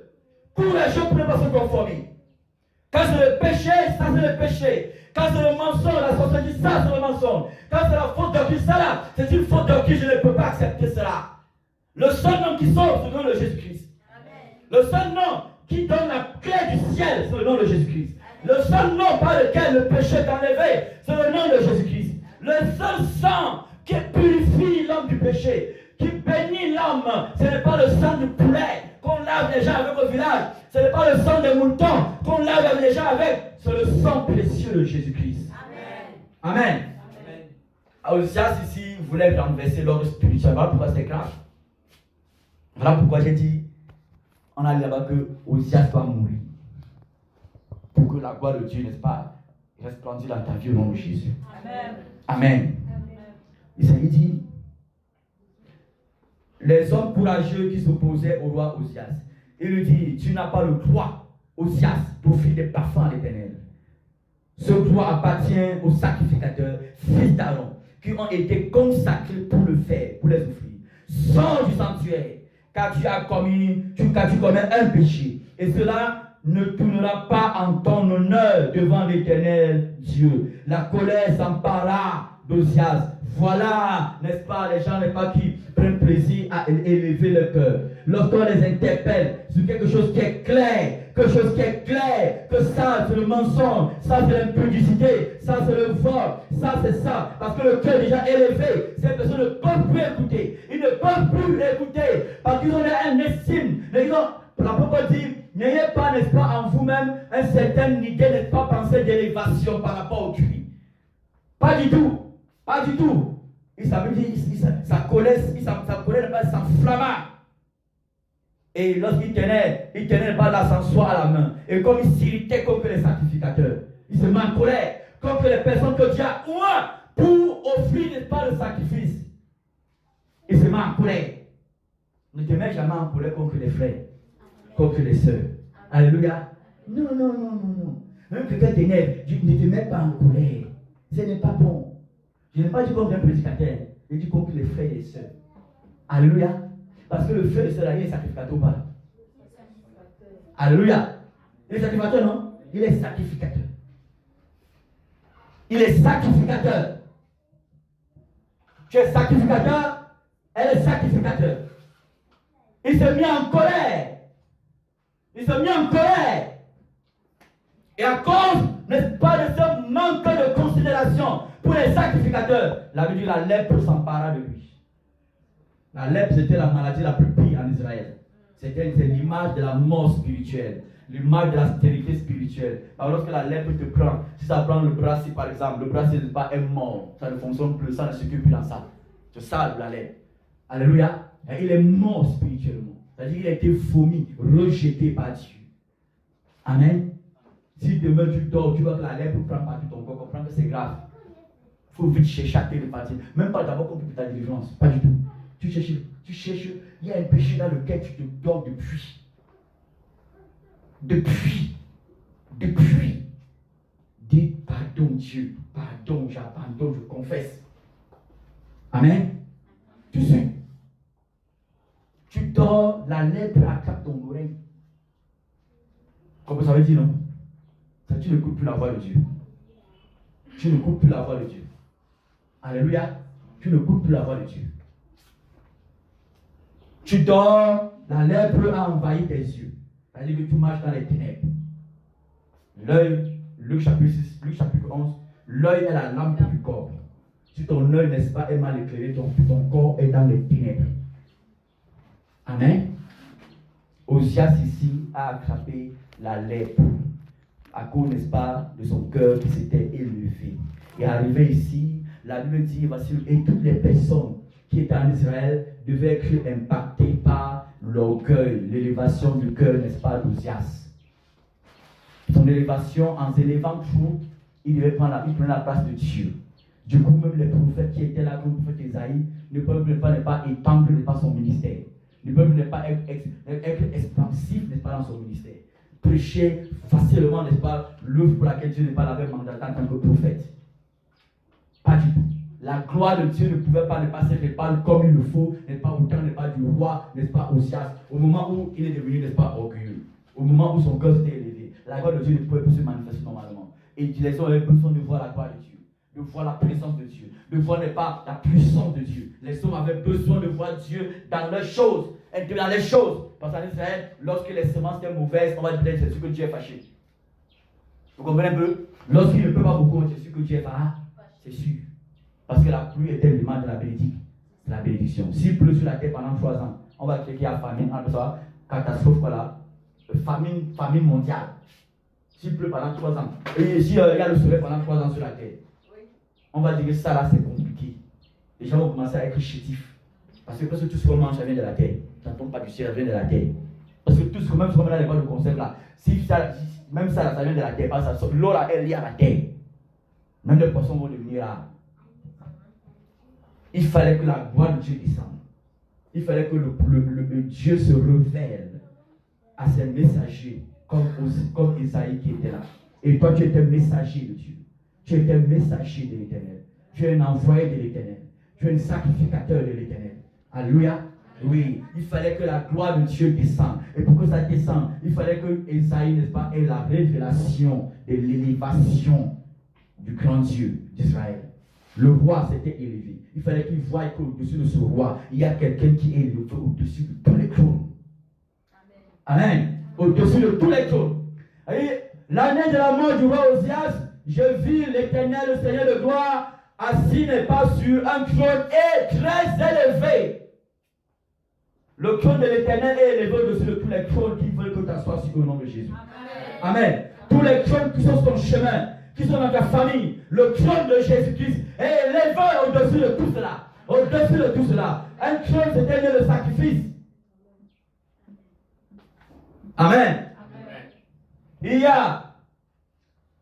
Courageux pour ne pas se conformer. Quand c'est le péché, ça c'est le péché. Quand c'est le mensonge, la sorcellerie, ça c'est le mensonge. Quand c'est la faute doctrine, ça là, c'est une faute doctrine, je ne peux pas accepter cela. Le seul nom qui sauve, c'est le nom de Jésus-Christ. Le seul nom qui donne la clé du ciel, c'est le nom de Jésus-Christ. Le seul nom par lequel le péché est enlevé, c'est le nom de Jésus-Christ. Le seul sang qui purifie l'homme du péché, qui bénit l'homme, ce n'est pas le sang du poulet qu'on lave lave les gens avec au village, ce n'est pas le sang des moutons qu'on lave les gens avec, c'est le sang précieux de Jésus-Christ. Amen. Amen. Osias ici voulait renverser l'ordre spirituel. Voilà pourquoi c'est grave. Voilà pourquoi j'ai dit, on a dit là-bas que Osias va mourir. Pour que la gloire de Dieu, n'est-ce pas, resplendisse dans ta vie au nom de Jésus. Amen. Amen. Isaïe dit, les hommes courageux qui s'opposaient au roi Osias, il lui dit, tu n'as pas le droit, Osias, d'offrir des parfums à l'Éternel. Ce droit appartient aux sacrificateurs, fils d'Aaron, qui ont été consacrés pour le faire, pour les offrir. Sors du sanctuaire, car tu commis un péché, et cela ne tournera pas en ton honneur devant l'Éternel Dieu. La colère s'empara d'Osias. Voilà, n'est-ce pas, les gens, n'est-ce pas, qui prennent plaisir à élever le cœur. Lorsqu'on les interpelle sur quelque chose qui est clair, que ça c'est le mensonge, ça c'est l'impudicité, ça c'est le vol, ça c'est ça, parce que le cœur est déjà élevé, ces personnes ne peuvent plus écouter, ils ne peuvent plus écouter, parce qu'ils ont un estime, la Bible dit, n'ayez pas, n'est-ce pas, en vous-même un certain idée, n'est-ce pas, pensée d'élévation par rapport au Christ. Pas du tout. Pas du tout. Sa colère s'enflamma. Et lorsqu'il tenait pas l'ascensoir à la main. Et comme il s'irritait contre les sacrificateurs, il se met en colère contre les personnes que Dieu a ouin pour offrir, n'est-ce pas, le sacrifice. Il se met en colère. Ne te mets jamais en colère contre les frères, contre les sœurs. Alléluia. Non. Même quelqu'un t'énerve, ne te mets pas en colère. Ce n'est pas bon. Je n'ai pas dit contre un prédicateur, je dis contre les frères et les sœurs. Alléluia. Parce que le frère et les sœurs, il est sacrificateur ou pas? Alléluia. Il est sacrificateur, non? Il est sacrificateur. Il est sacrificateur. Tu es sacrificateur, elle est sacrificateur. Il se met en colère. Et à cause, n'est-ce pas, de ce manque de considération pour les sacrificateurs, la Bible dit la lèpre s'empara de lui. La lèpre, c'était la maladie la plus pire en Israël. C'est l'image de la mort spirituelle, l'image de la stérilité spirituelle. Alors lorsque la lèpre te prend, si ça prend le bras, si par exemple, le bras est mort, ça ne fonctionne plus, ça ne circule plus dans ça. C'est ça la lèpre. Alléluia. Et il est mort spirituellement. C'est-à-dire qu'il a été vomi, rejeté par Dieu. Amen. Si demain tu dors, tu vois que la lèpre prend partout ton corps, comprends que c'est grave. Il faut vite chercher à te partir. Même pas d'abord contre ta délivrance. Pas du tout. Tu cherches. Il y a un péché dans lequel tu te dors depuis. Dis pardon Dieu. Pardon, j'abandonne, je confesse. Amen. Tu sais. Tu dors, la lèpre attrape ton oreille. Comme ça veut dire non? Ça, tu n'écoutes plus la voix de Dieu. Tu n'écoutes plus la voix de Dieu. Alléluia. Tu n'écoutes plus la voix de Dieu. Tu dors, la lèpre a envahi tes yeux. C'est-à-dire que tu marches dans les ténèbres. L'œil, Luc chapitre 11, l'œil est la lampe du corps. Si ton œil, n'est-ce pas, est mal éclairé, ton corps est dans les ténèbres. Amen. Osias ici a attrapé la lèpre à cause, n'est-ce pas, de son cœur qui s'était élevé. Et arrivé ici, la Bible dit, voici, et toutes les personnes qui étaient en Israël devaient être impactées par l'orgueil, l'élévation du cœur, n'est-ce pas, d'Osias. Son élévation, en s'élevant trop, il prenait la place de Dieu. Du coup, même les prophètes qui étaient là, comme le prophète Isaïe, ne peuvent pas étendre, n'est pas, son ministère. Ne peuvent pas être expansifs, n'est-ce pas, dans son ministère. Prêcher facilement, n'est-ce pas, l'œuvre pour laquelle Dieu n'est pas l'avait mandaté en tant que prophète. Pas du tout. La gloire de Dieu ne pouvait pas se répandre comme il le faut, n'est-ce pas, autant, n'est pas, du roi, n'est-ce pas, Osias, au moment où il est devenu, n'est-ce pas, orgueilleux, au moment où son cœur s'était élevé. La gloire de Dieu ne pouvait plus se manifester normalement. Et les hommes avaient besoin de voir la gloire de Dieu, de voir la présence de Dieu, de voir, n'est pas, la puissance de Dieu. Les hommes avaient besoin de voir Dieu dans leurs choses, et dans les choses. Parce qu'en Israël, lorsque les semences sont mauvaises, on va dire c'est sûr que Dieu est fâché. Vous comprenez un peu? Lorsqu'il ne peut pas beaucoup, c'est sûr que Dieu est fâché. C'est sûr. Parce que la pluie est l'élément de la bénédiction. La bénédiction. S'il pleut sur la terre pendant 3 ans, on va dire qu'il y a famine, on va catastrophe, voilà, famine mondiale. S'il pleut pendant 3 ans, et s'il y a le soleil pendant 3 ans sur la terre, on va dire que ça là c'est compliqué. Les gens vont commencer à être chétifs. Parce que presque tout ce qu'on mange, ça vient de la terre. Ça ne tombe pas du ciel, ça vient de la terre. Parce que tout ce qu'on même dans les boîtes de conserve là, même ça là, ça vient de la terre. Parce que l'eau là, elle est liée à la terre. Même les poissons vont devenir là. Il fallait que la gloire de Dieu descende. Il fallait que le Dieu se révèle à ses messagers, comme Isaïe qui était là. Et toi, tu étais messager de Dieu. Tu étais messager de l'Éternel. Tu es un envoyé de l'Éternel. Tu es un sacrificateur de l'Éternel. Alléluia. Oui, il fallait que la gloire de Dieu descende. Et pour que ça descende, il fallait que Isaïe, n'est-ce pas, ait la révélation de l'élévation du grand Dieu d'Israël. Le roi s'était élevé. Il fallait qu'il voie qu'au-dessus de ce roi, il y a quelqu'un qui est élevé au-dessus de tous les trônes. Amen. Au-dessus de tous les trônes. L'année de la mort du roi Osias, je vis l'Éternel, le Seigneur de gloire, assis n'est pas sur un trône et très élevé. Le trône de l'Éternel est élevé au-dessus de tous les trônes qui veulent que tu t'assoies sur le nom de Jésus. Amen. Amen. Tous les trônes qui sont sur ton chemin, qui sont dans ta famille, le trône de Jésus-Christ est élevé au-dessus de tout cela. Au-dessus de tout cela. Un trône, c'était le sacrifice. Amen. Amen. Il y a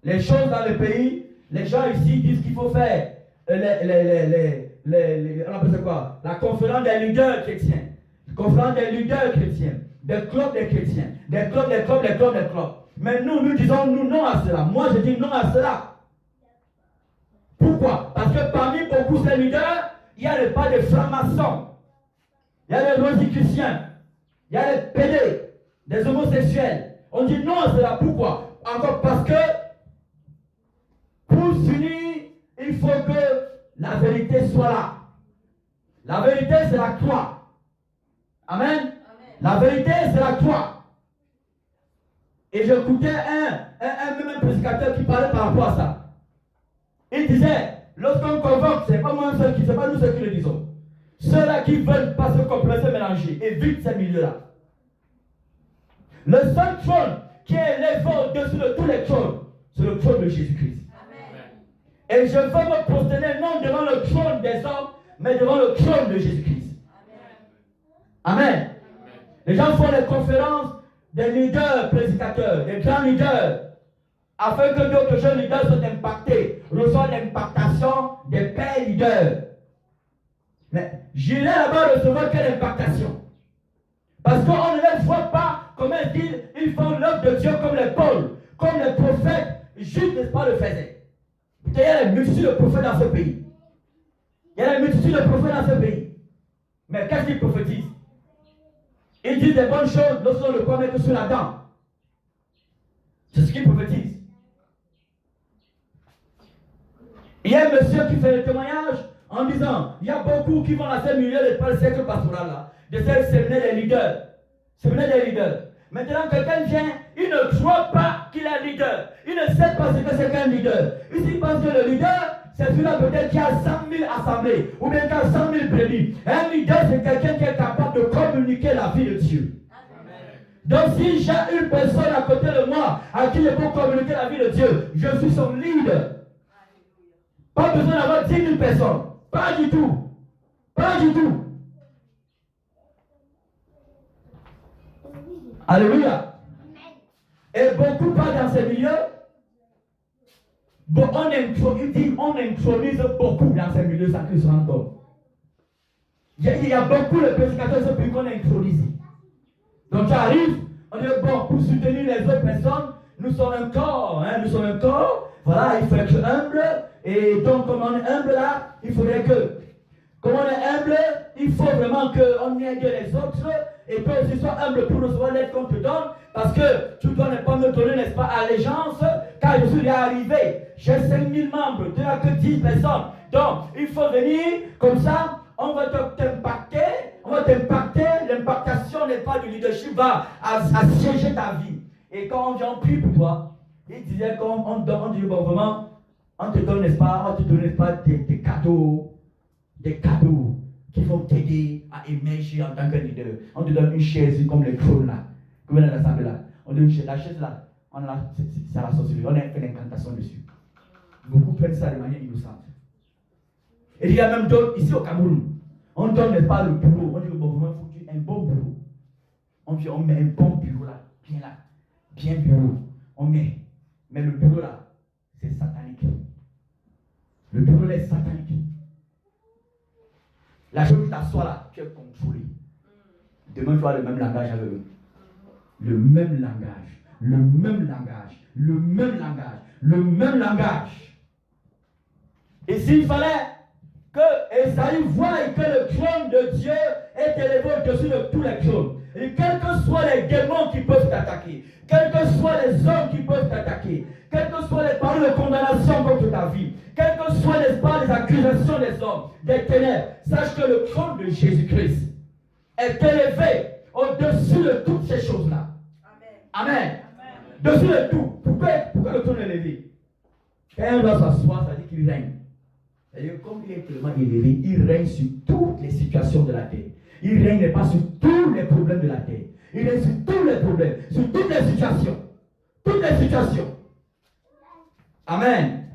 les choses dans le pays. Les gens ici disent qu'il faut faire on appelle ça quoi? La conférence des leaders chrétiens. Conférence des leaders chrétiens. Des clubs des chrétiens. Des clubs. Mais nous disons non à cela. Moi, je dis non à cela. Pourquoi? Parce que parmi beaucoup de ces leaders, il y a pas de francs-maçons. Il y a des rosicruciens. Il y a des pédés. Des homosexuels. On dit non à cela. Pourquoi? Encore parce que pour s'unir, il faut que la vérité soit là. La vérité, c'est la croix. Amen. Amen. La vérité, c'est la croix. Et j'écoutais un prédicateur qui parlait par rapport à ça. Il disait, lorsqu'on convoque, c'est pas moi seul c'est pas nous ceux qui le disons. Ceux-là qui veulent pas se complètement se mélanger, évite ces milieux-là. Le seul trône qui est élevé au-dessus de tous les trônes, c'est le trône de Jésus-Christ. Et je veux me prosterner non devant le trône des hommes, mais devant le trône de Jésus-Christ. Amen. Amen. Les gens font des conférences des leaders prédicateurs, des grands leaders, afin que d'autres jeunes leaders soient impactés, reçoivent l'impactation des pères leaders. Mais j'irai là-bas recevoir quelle impactation? Parce qu'on ne les voit pas comme ils font l'œuvre de Dieu comme les Paul, comme les prophètes, juste n'est-ce pas le faisaient. Il y a une multitude de prophètes dans ce pays. Il y a une multitude de prophètes dans ce pays. Mais qu'est-ce qu'ils prophétisent? Ils disent des bonnes choses lorsqu'on ne croit que sur la dent. C'est ce qu'ils prophétisent. Il y a un monsieur qui fait le témoignage en disant, il y a beaucoup qui vont dans ces milieux de cercle pastoral là, de ces séminaires des leaders. Séminaires des leaders. Maintenant, quelqu'un vient, il ne croit pas qu'il est leader. Il ne sait pas ce que c'est qu'un leader. Il pense que le leader, c'est celui-là peut-être qui a 100 000 assemblées, ou bien qui a 100 000 brebis. Un leader, c'est quelqu'un qui est capable de communiquer la vie de Dieu. Amen. Donc, si j'ai une personne à côté de moi à qui je peux communiquer la vie de Dieu, je suis son leader. Pas besoin d'avoir 10 000 personnes. Pas du tout. Pas du tout. Alléluia. Et beaucoup pas dans ces milieux. Bon, on introduise beaucoup dans ces milieux sans qu'ils se rendent compte. Il y a beaucoup de prédicateurs de ce pays qu'on a introduit. Donc tu arrives, on dit bon, pour soutenir les autres personnes, nous sommes un corps, voilà, il faut être humble, et donc comme on est humble là, il faudrait que, comme on est humble, il faut vraiment qu'on aide les autres, et toi aussi sois humble pour recevoir l'aide qu'on te donne, parce que tu ne dois pas me donner, n'est-ce pas, allégeance, car je suis déjà arrivé, j'ai 5000 membres, tu n'as que 10 personnes, donc il faut venir, comme ça, on va t'impacter, l'impactation n'est pas du leadership, va assiéger ta vie. Et quand on vient, on prie pour toi, il disait qu'on dit bon, vraiment, on te donne, n'est-ce pas, des cadeaux, qui vont t'aider à émerger en tant que leader. On te donne une chaise comme les trônes là, comme dans l'assemblée là. On donne une chaise. La chaise là, c'est la sorcellerie. On a fait l'incantation dessus. Beaucoup prennent ça de manière innocente. Et il y a même d'autres, ici au Cameroun, on ne donne pas le bureau. On dit que bon, vraiment, il faut un bon bureau. On dit, on met un bon bureau là, bien bureau. On met. Mais le bureau là, c'est satanique. Le bureau là est satanique. La chose qui t'assoit là, tu es contrôlé. Demain, tu as le même langage avec eux. Le même langage. Le même langage. Le même langage. Le même langage. Et s'il fallait que Esaïe voie que le trône de Dieu est élevé au-dessus de tous les trônes. Et quels que soient les démons qui peuvent t'attaquer, quels que soient les hommes qui peuvent t'attaquer, quelles que soient les paroles de condamnation contre ta vie, quelles que soient les accusations des hommes, des ténèbres, sache que le trône de Jésus-Christ est élevé au-dessus de toutes ces choses-là. Amen. Amen. Dessus de tout. Pourquoi le trône est élevé? Quand on doit s'asseoir, ça dit qu'il règne. C'est-à-dire, comme il est tellement élevé, il règne sur toutes les situations de la terre. Il ne règne pas sur tous les problèmes de la terre. Il règne sur tous les problèmes, sur toutes les situations. Toutes les situations. Amen.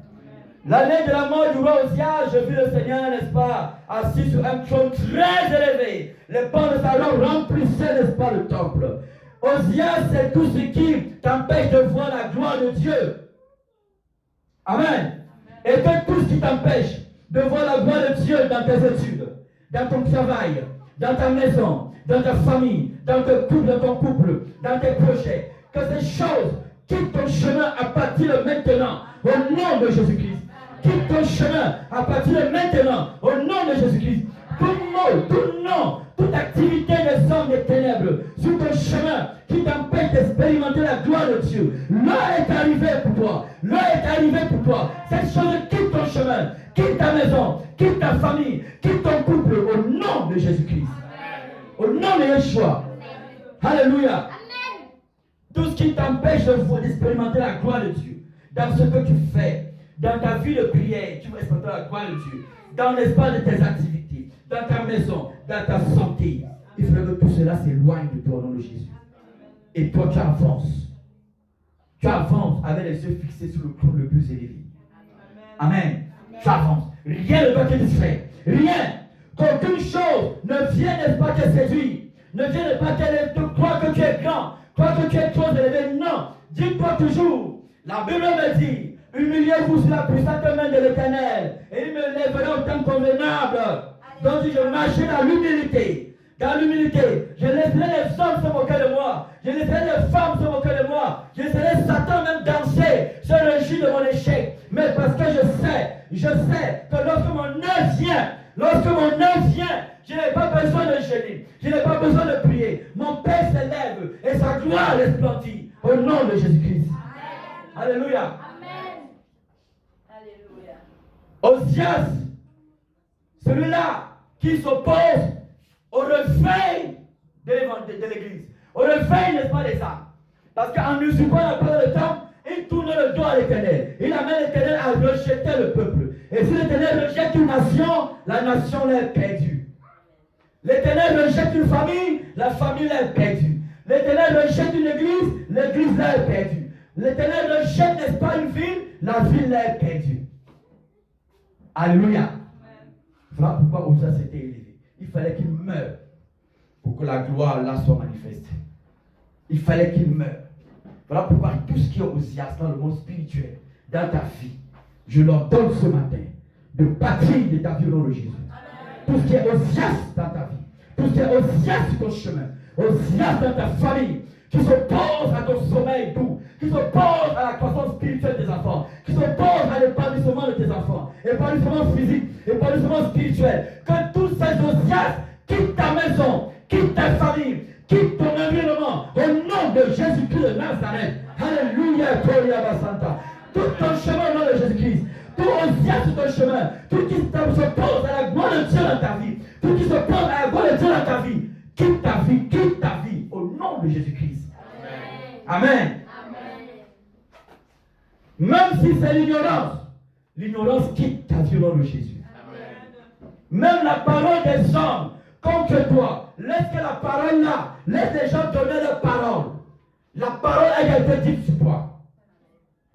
L'année de la mort du roi Osias, je vis le Seigneur, n'est-ce pas, assis sur un trône très élevé. Les bancs de sa robe remplissaient, n'est-ce pas, le temple. Osias, c'est tout ce qui t'empêche de voir la gloire de Dieu. Amen. Et que tout ce qui t'empêche de voir la gloire de Dieu dans tes études, dans ton travail, dans ta maison, dans ta famille, dans ton couple, dans tes projets, que ces choses quittent ton chemin à partir de maintenant, au nom de Jésus-Christ. Quitte ton chemin à partir de maintenant, au nom de Jésus-Christ. Tout mot, tout nom, toute activité des hommes des ténèbres sur ton chemin qui t'empêche d'expérimenter la gloire de Dieu. L'heure est arrivée pour toi. L'heure est arrivée pour toi. Cette chose quitte ton chemin, quitte ta maison, quitte ta famille, quitte ton couple au nom de Jésus-Christ. Au nom de Yeshua. Alléluia. Tout ce qui t'empêche d'expérimenter la gloire de Dieu dans ce que tu fais, dans ta vie de prière, tu vas expérimenter la gloire de Dieu. Dans l'espace de tes activités, dans ta maison, dans ta santé. Il faudrait que tout cela s'éloigne de toi au nom de Jésus. Et toi, tu avances. Tu avances avec les yeux fixés sur le trône le plus élevé. Amen. Tu avances. Rien ne doit te distraire. Rien. Qu'aucune chose ne vienne, n'est-ce pas, te séduire. Ne vienne pas te croire que tu es grand, croire que tu es trop élevé. Non. Dis-toi toujours. La Bible me dit, humiliez-vous sous la puissante main de l'Éternel, et il me lèvera au temps convenable. Donc je marcherai dans l'humilité. Dans l'humilité, je laisserai les hommes se moquer de moi. Je laisserai les femmes se moquer de moi. Je laisserai Satan même danser, se réjouir de mon échec. Mais parce que je sais que lorsque mon œuvre vient, je n'ai pas besoin de jeûner. Je n'ai pas besoin de prier. Mon Père s'élève et sa gloire resplendit. Au nom de Jésus-Christ. Alléluia. Amen. Alléluia. Osias, celui-là qui s'oppose au réveil de l'église, au réveil, n'est-ce pas, des âmes. Parce qu'en usurpant la parole de temps, il tourne le dos à l'Éternel. Il amène l'Éternel à rejeter le peuple. Et si l'Éternel rejette une nation, la nation l'est perdue. L'Éternel rejette une famille, la famille l'est perdue. L'Éternel rejette une église, l'église l'est perdue. L'Éternel rejette, n'est-ce pas, une ville, la ville l'est perdue. Alléluia. Voilà pourquoi Osias s'était élevé. Il fallait qu'il meure pour que la gloire là soit manifeste. Il fallait qu'il meure. Voilà pourquoi tout ce qui est Osias dans le monde spirituel, dans ta vie, je leur donne ce matin de partir de ta vie au nom de Jésus. Tout ce qui est Osias dans ta vie, tout ce qui est Osias sur ton chemin, Osias dans ta famille, qui s'oppose à ton sommeil doux, qui s'oppose à la croissance spirituelle des enfants, qui s'oppose à l'épanouissement de tes enfants, épanouissement physique, épanouissement spirituel, que tous ces Osias quittent ta maison, quittent ta famille, quittent ton environnement, au nom de Jésus-Christ de Nazareth. Alléluia, Gloria Basanta. Tout ton chemin au nom de Jésus-Christ, tout Osias sur ton chemin, tout qui s'oppose à la gloire de Dieu dans ta vie, tout qui s'oppose à la gloire de Dieu dans ta vie, quitte ta vie, au nom de Jésus-Christ. Amen. Amen. Même si c'est l'ignorance quitte ta vie au nom de Jésus. Amen. Même la parole des hommes contre toi. Laisse que la parole là, laisse les gens donner leur parole. La parole a été dite sur toi.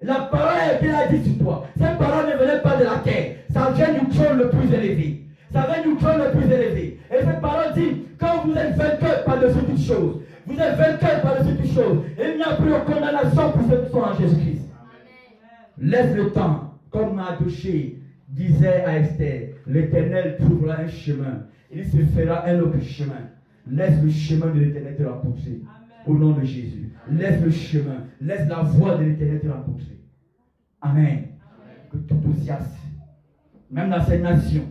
La parole a été dite sur toi. Cette parole ne venait pas de la terre. Ça vient du trône le plus élevé. Ça vient du trône le plus élevé. Et cette parole dit, quand vous êtes vainqueur par-dessus toutes choses, vous êtes vainqueur par-dessus toutes choses. Il n'y a plus de condamnation pour ceux qui sont en Jésus-Christ. Laisse le temps, comme Mardochée disait à Esther, l'Éternel trouvera un chemin. Il se fera un autre chemin. Laisse le chemin de l'Éternel te rencontrer. Au nom de Jésus. Laisse le chemin. Laisse la voie de l'Éternel te rencontrer. Amen. Que tout enthousiasme, même dans cette nation,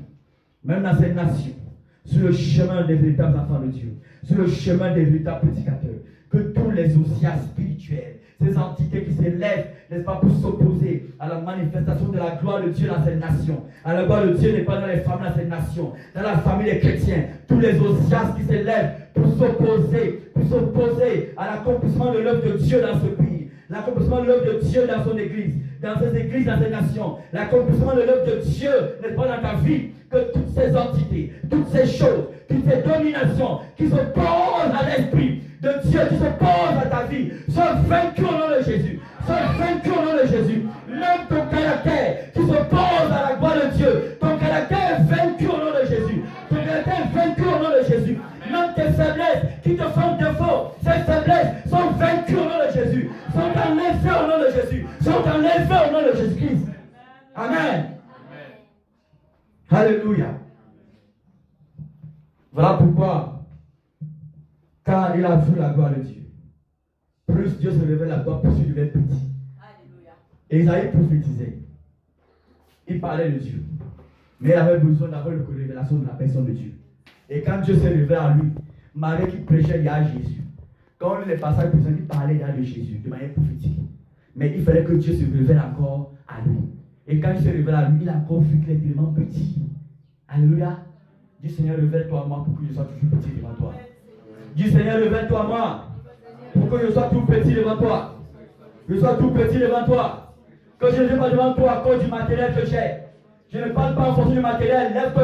sur le chemin des véritables enfants de Dieu, sur le chemin des véritables prédicateurs, que tous les enthousiastes spirituels, ces entités qui s'élèvent, n'est-ce pas, pour s'opposer à la manifestation de la gloire de Dieu dans cette nation. À la gloire de Dieu n'est pas dans les familles dans cette nation, dans la famille des chrétiens. Tous les enthousiastes qui s'élèvent pour s'opposer à l'accomplissement de l'œuvre de Dieu dans ce pays, l'accomplissement de l'œuvre de Dieu dans son église, dans ces églises, dans ces nations, l'accomplissement de l'œuvre de Dieu n'est pas dans ta vie, que toutes ces entités, toutes ces choses, toutes ces dominations qui s'opposent à l'esprit de Dieu, qui s'opposent à ta vie, soient vaincus au nom de Jésus, soient vaincus au nom de Jésus. Même ton caractère qui s'oppose à la gloire de Dieu, ton caractère est vaincu au nom de Jésus, ton caractère est vaincu au nom de Jésus. Même tes faiblesses qui te font défaut, ces faiblesses sont vaincues au nom de Jésus, sont enlevées au nom de Jésus, sont enlevées au nom de Jésus-Christ. Amen. Alléluia. Voilà pourquoi, quand il a vu la gloire de Dieu, plus Dieu se révèle à toi, plus il devient petit. Alléluia. Et Isaïe prophétisait. Il parlait de Dieu. Mais il avait besoin d'avoir une révélation de la personne de Dieu. Et quand Dieu s'est révélé à lui, Marie qui prêchait, il y a Jésus. Quand on lit les passages présents, il parlait de Jésus de manière prophétique. Mais il fallait que Dieu se révèle encore à lui. Et quand il se révèle à lui, il a encore vu qu'il est tellement petit. Alléluia. Dis Seigneur, révèle-toi à moi pour que je sois toujours petit devant toi. Dis Seigneur, révèle-toi à moi pour que je sois tout petit devant toi. Je sois tout petit devant toi. Que je ne sois pas devant toi à cause du matériel que j'ai. Je ne parle pas en fonction du matériel. Lève ta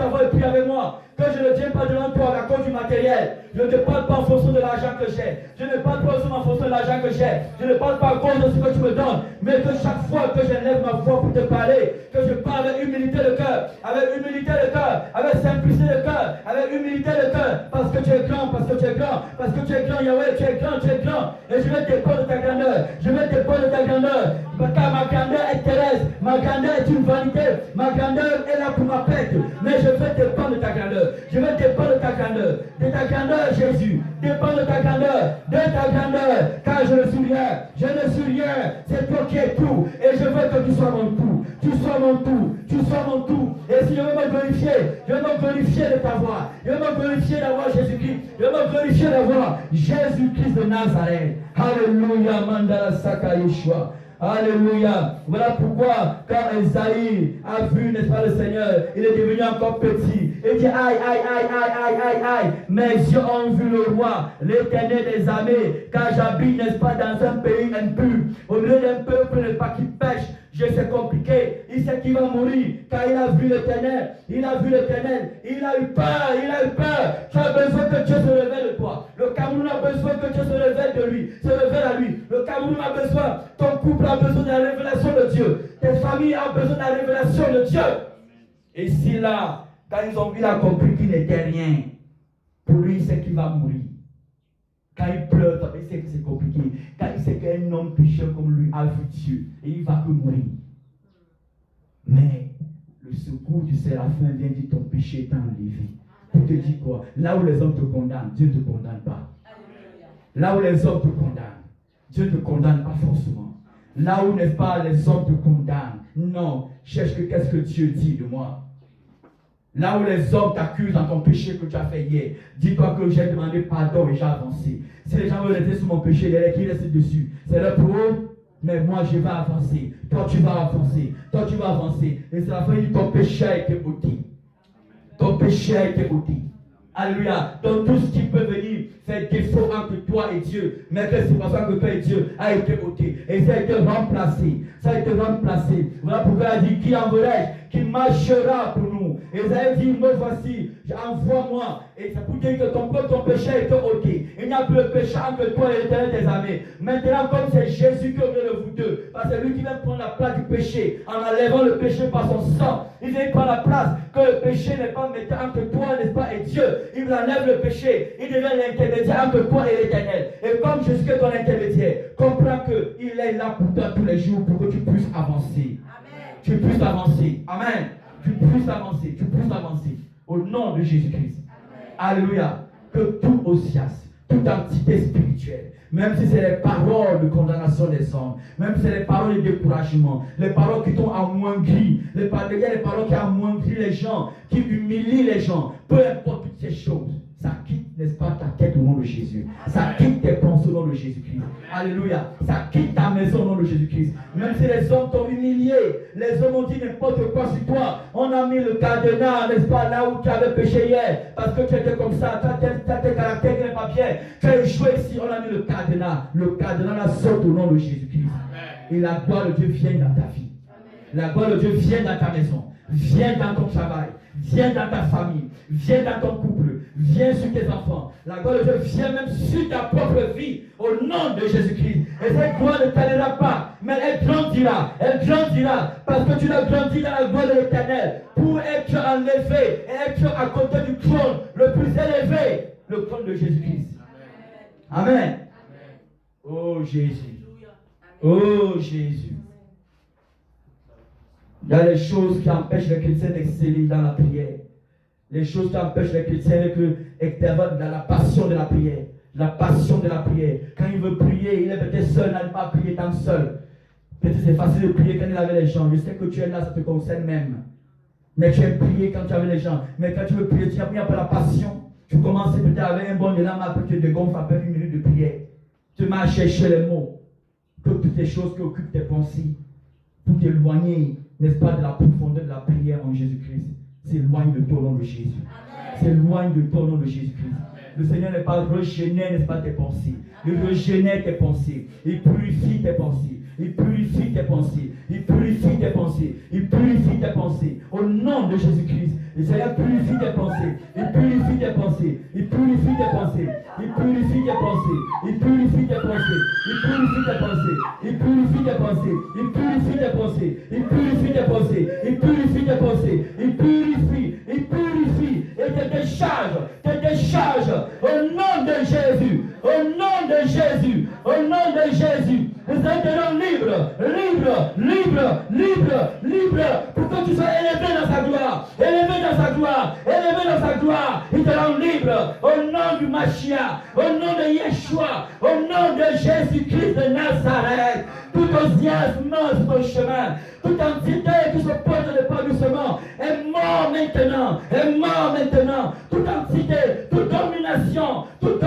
voix et prie avec moi. Que je ne tiens pas devant toi à cause du matériel. Je ne parle pas en fonction de l'argent que j'ai. Je ne parle pas en fonction de l'argent que j'ai. Je ne parle pas à cause de ce que tu me donnes. Mais que chaque fois que je lève ma voix pour te parler, que je parle avec humilité de cœur, avec simplicité de cœur, avec humilité de cœur. Parce que tu es grand, parce que tu es grand, parce que tu es grand, Yahweh, tu es grand, tu es grand. Et je vais dépendre de ta grandeur. Je vais dépendre de ta grandeur. Car ma grandeur est terrestre. Ma grandeur est une vanité. Ma grandeur est là pour ma pète. Mais je vais dépendre de ta grandeur. Je vais dépendre de ta grandeur. De ta grandeur, Jésus. Dépendre de ta grandeur. De ta grandeur. Car je ne suis rien. Je ne suis rien. C'est toi qui es tout. Et je veux que tu sois mon tout. Tu sois mon tout. Tu sois mon tout. Et si je veux me glorifier, je veux me glorifier de ta voix. Je veux me glorifier d'avoir Jésus-Christ. Je veux me glorifier d'avoir Jésus-Christ de Nazareth. Alléluia. Mandala Saka Yeshua. Alléluia. Voilà pourquoi, quand Esaïe a vu, n'est-ce pas, le Seigneur, il est devenu encore petit. Il dit, aïe, aïe, aïe, aïe, aïe, aïe, aïe. Mes yeux ont vu le roi, l'Éternel des armées, car j'habite, n'est-ce pas, dans un pays impur, au milieu d'un peuple, n'est-ce pas, qui pêche. C'est compliqué. Il sait qu'il va mourir. Car il a vu l'Éternel. Il a vu l'Éternel. Il a eu peur. Il a eu peur. Tu as besoin que Dieu se révèle de toi. Le Cameroun a besoin que Dieu se révèle de lui. Se révèle à lui. Le Cameroun a besoin. Ton couple a besoin de la révélation de Dieu. Tes familles ont besoin de la révélation de Dieu. Et si là, quand il a compris qu'il n'était rien, pour lui, il sait qu'il va mourir. Quand il pleure, il sait que c'est compliqué. Quand il sait qu'un homme pécheur comme lui a vu Dieu, et il va que mourir. Mais le secours du séraphin vient dire ton péché est enlevé. Pour te dire quoi? Là où les hommes te condamnent, Dieu ne te condamne pas. Là où les hommes te condamnent, Dieu ne te condamne pas forcément. Là où, n'est-ce pas, les hommes te condamnent, non, cherche que qu'est-ce que Dieu dit de moi. Là où les hommes t'accusent dans ton péché que tu as fait hier, dis-toi que j'ai demandé pardon et j'ai avancé. Si les gens veulent rester sur mon péché, il y a qui restent dessus. C'est leur pour eux, mais moi je vais avancer. Toi tu vas avancer. Toi tu vas avancer. Et c'est la fin, ton péché a été ôté. Ton péché a été ôté. Alléluia. Donc tout ce qui peut venir faire défaut entre toi et Dieu, mais que c'est pas ça que toi et Dieu a été ôté. Et ça a été remplacé. Ça a été remplacé. Voilà pourquoi il a dit, qui enverrai-je? qui marchera pour nous. Esaïe dit, me voici, envoie-moi. Et c'est pour dire que ton péché est ok. Il n'y a plus de péché entre toi et l'Éternel des armées. Maintenant, comme c'est Jésus qui est au milieu de vous deux, parce que c'est lui qui vient prendre la place du péché, en enlevant le péché par son sang, il vient prendre la place que le péché n'est pas maintenant entre toi, n'est-ce pas, et Dieu. Il enlève le péché, il devient l'intermédiaire entre toi et l'Éternel. Et comme Jésus est ton intermédiaire, comprends qu'il est là pour toi tous les jours pour que tu puisses avancer. Amen. Tu puisses avancer. Amen. Tu puisses avancer. Tu puisses avancer. Au nom de Jésus-Christ. Alléluia. Que tout osias, toute entité spirituelle, même si c'est les paroles de condamnation des hommes, même si c'est les paroles de découragement, les paroles qui t'ont amoindri, il y a les paroles qui amoindrissent les gens, qui humilient les gens, peu importe toutes ces choses, ça quitte, n'est-ce pas, ta tête au nom de Jésus. Ça quitte tes pensées au nom de Jésus-Christ. Alléluia. Ça quitte ta maison au nom de Jésus-Christ. Même si les hommes t'ont humilié, les hommes ont dit n'importe quoi sur toi, on a mis le cadenas, n'est-ce pas, là où tu avais péché hier, parce que tu étais comme ça, tu as tes caractères qui n'est pas bien. Tu as échoué ici, on a mis le cadenas. Le cadenas la saute au nom de Jésus-Christ. Et la gloire de Dieu vient dans ta vie. La gloire de Dieu vient dans ta maison. Viens dans ton travail. Viens dans ta famille. Viens dans ton couple. Viens sur tes enfants. La gloire de Dieu vient même sur ta propre vie. Au nom de Jésus-Christ. Et cette gloire ne t'allera pas. Mais elle grandira. Elle grandira. Parce que tu l'as grandi dans la gloire de l'Éternel. Pour être enlevé. Et être à côté du trône le plus élevé. Le trône de Jésus-Christ. Amen. Amen. Oh Jésus. Oh Jésus. Il y a les choses qui empêchent les chrétiens d'exceller dans la prière. Les choses qui empêchent les chrétiens d'être dans la passion de la prière. La passion de la prière. Quand il veut prier, il est peut-être seul, il n'arrive pas à prier tant seul. Peut-être c'est facile de prier quand il est avec les gens. Je sais que tu es là, ça te concerne même. Mais tu es prié quand tu es avec les gens. Mais quand tu veux prier, tu n'as pas la passion. Tu commences peut-être avec un bon élan, mais après tu te dégonfles après une minute de prière. Tu m'as cherché les mots. Que toutes les choses qui occupent tes pensées, pour t'éloigner, n'est-ce pas, de la profondeur de la prière en Jésus-Christ. S'éloigne de toi au nom de Jésus. S'éloigne de toi au nom de Jésus-Christ. Le Seigneur n'est pas régénère, n'est-ce pas, tes pensées. Il régénère tes pensées. Il purifie tes pensées. Il purifie tes pensées. Il purifie tes pensées. Il purifie tes pensées. Au nom de Jésus-Christ. Le Seigneur purifie tes pensées. Il purifie tes pensées. Il purifie tes pensées. Il purifie tes pensées. Il purifie tes pensées. Il purifie tes pensées. Il purifie tes pensées. Il purifie tes pensées. Il purifie tes pensées. Il purifie tes pensées. Il purifie. Il purifie. Et te décharge. Te décharge. Au nom de Jésus. Au nom de Jésus. Au nom de Jésus. Nous sommes libres, libre, libre, libre, libre, pour que tu sois élevé dans sa gloire, élevé dans sa gloire, élevé dans sa gloire. Il te rend libre au nom du Mashiach, au nom de Yeshua, au nom de Jésus-Christ de Nazareth. Tout enthousiasme sur ton chemin, toute entité qui se pose le pas doucement est mort maintenant, est mort maintenant. Toute entité, toute domination, toute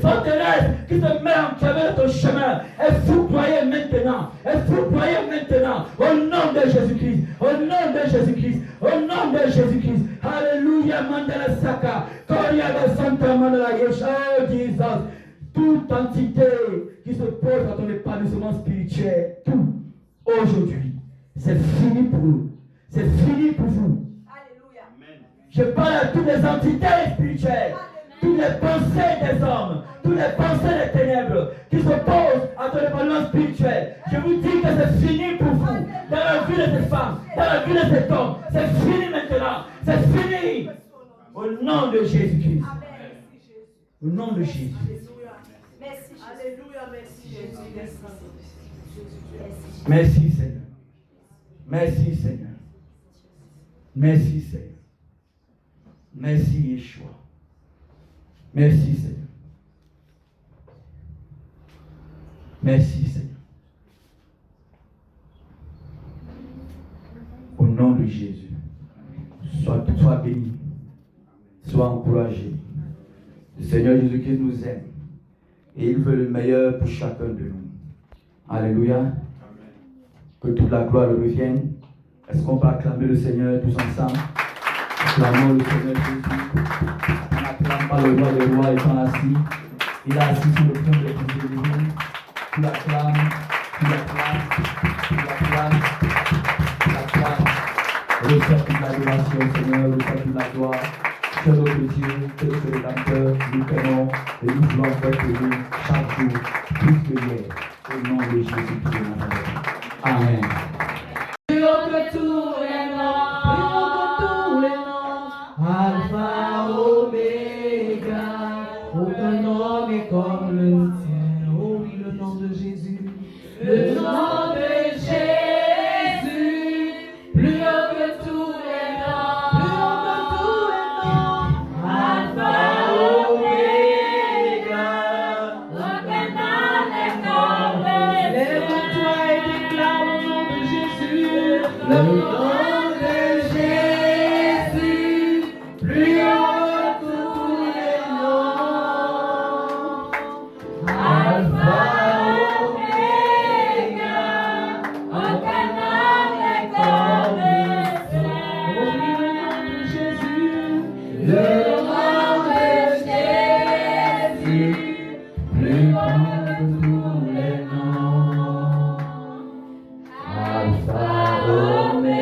forteresse qui se met en travers de ton chemin est foudroyée maintenant, est foudroyée maintenant, au nom de Jésus-Christ, au nom de Jésus-Christ, au nom de Jésus-Christ. Alléluia, Mandala Saka, Koria de Santa Mandala Yesha, oh Jesus. Toute entité qui se pose dans ton épanouissement spirituel, tout, aujourd'hui, c'est fini pour eux. C'est fini pour vous. Alléluia. Je parle à toutes les entités spirituelles, toutes les pensées des hommes, toutes les pensées des ténèbres qui se posent à ton épanouissement spirituel. Je vous dis que c'est fini pour vous. Dans la vie de ces femmes, dans la vie de cet homme, c'est fini maintenant. C'est fini. Au nom de Jésus-Christ. Au nom de Jésus. Merci. Alléluia, merci Jésus. Merci Seigneur. Merci Seigneur. Merci Seigneur. Merci Yeshua. Merci Seigneur. Merci Seigneur. Au nom de Jésus, sois béni. Sois encouragé. Le Seigneur Jésus-Christ nous aime. Et il veut le meilleur pour chacun de nous. Alléluia. Que toute la gloire lui revienne. Est-ce qu'on peut acclamer le Seigneur tous ensemble? Acclamons le Seigneur Jésus. On n'acclame pas le roi des rois étant assis. Il est assis sur le trône des divinité. Tu l'acclames, tu l'acclames, tu l'acclames, tu l'acclames. de Jésus-Christ. Amen. Plus haut que tous les noms, Alpha, Oméga, aucun nom n'est comme le tien. Oh oui, le nom de Jésus. Le nom de Jésus, plus haut que tous les noms, Alpha, Oméga, aucun nom n'est comme le tien. Lève-toi et déclare le nom de Jésus. Le nom de Jésus, plus haut que tous les noms. Alpha, Oméga, aucun nom n'est comme le tien. Oh oui, le nom de Jésus. Le nom de Jésus, plus haut que tous les noms. Alpha, Oméga,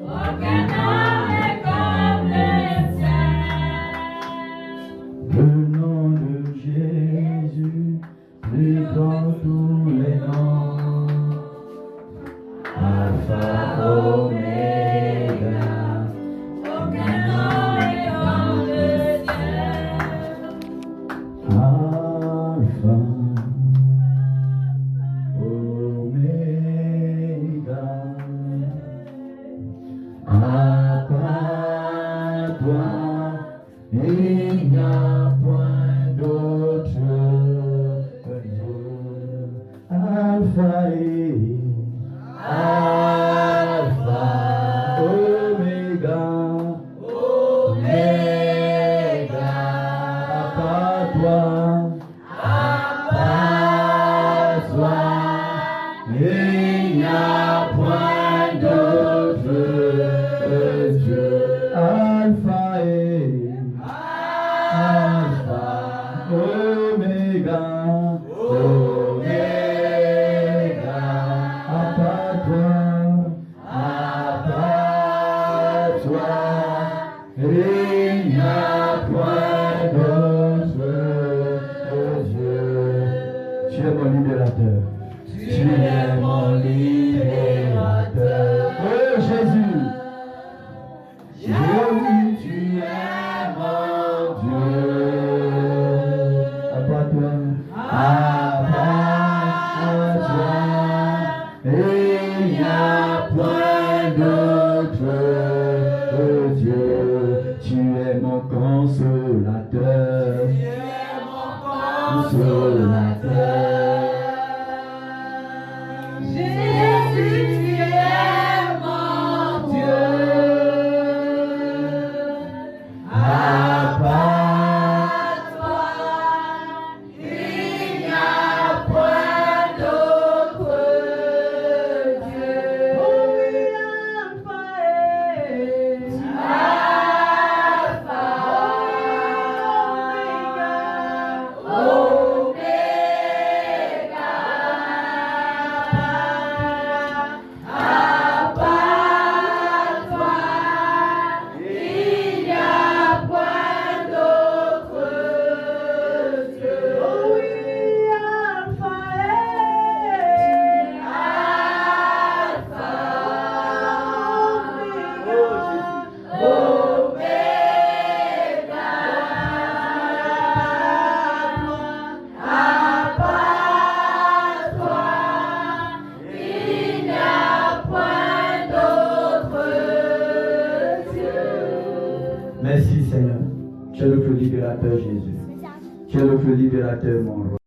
aucun nom n'est comme le tien. Le nom de Jésus, plus grand tous les noms. Alpha, Oméga. Aucun nom n'est comme le tien. Alpha, Oméga, à part toi, il n'y a point d'autre Dieu. Alpha et Alpha, Oméga, Oméga, à part toi, il n'y a point d'autre Dieu. Alpha et Alpha, Oméga, Oméga, à part toi, il n'y a point d'autre Dieu. Tu es mon libérateur. Tu es mon libérateur. Oh Jésus. Jésus, tu es mon Dieu. À part toi, il n'y a point d'autre Dieu. Tu es mon consolateur. Consolateur. Jésus, tu es mon Dieu. À part toi, il n'y a point d'autre Dieu. Oh oui, Alpha et Alpha, Oméga, à part toi, il n'y a point d'autre Dieu. Oh oui, Alpha et Alpha, Oméga, à part toi, il n'y a point d'autre Dieu. Merci Seigneur. Tu es le plus libérateur Jésus. Tu es le plus libérateur mon roi.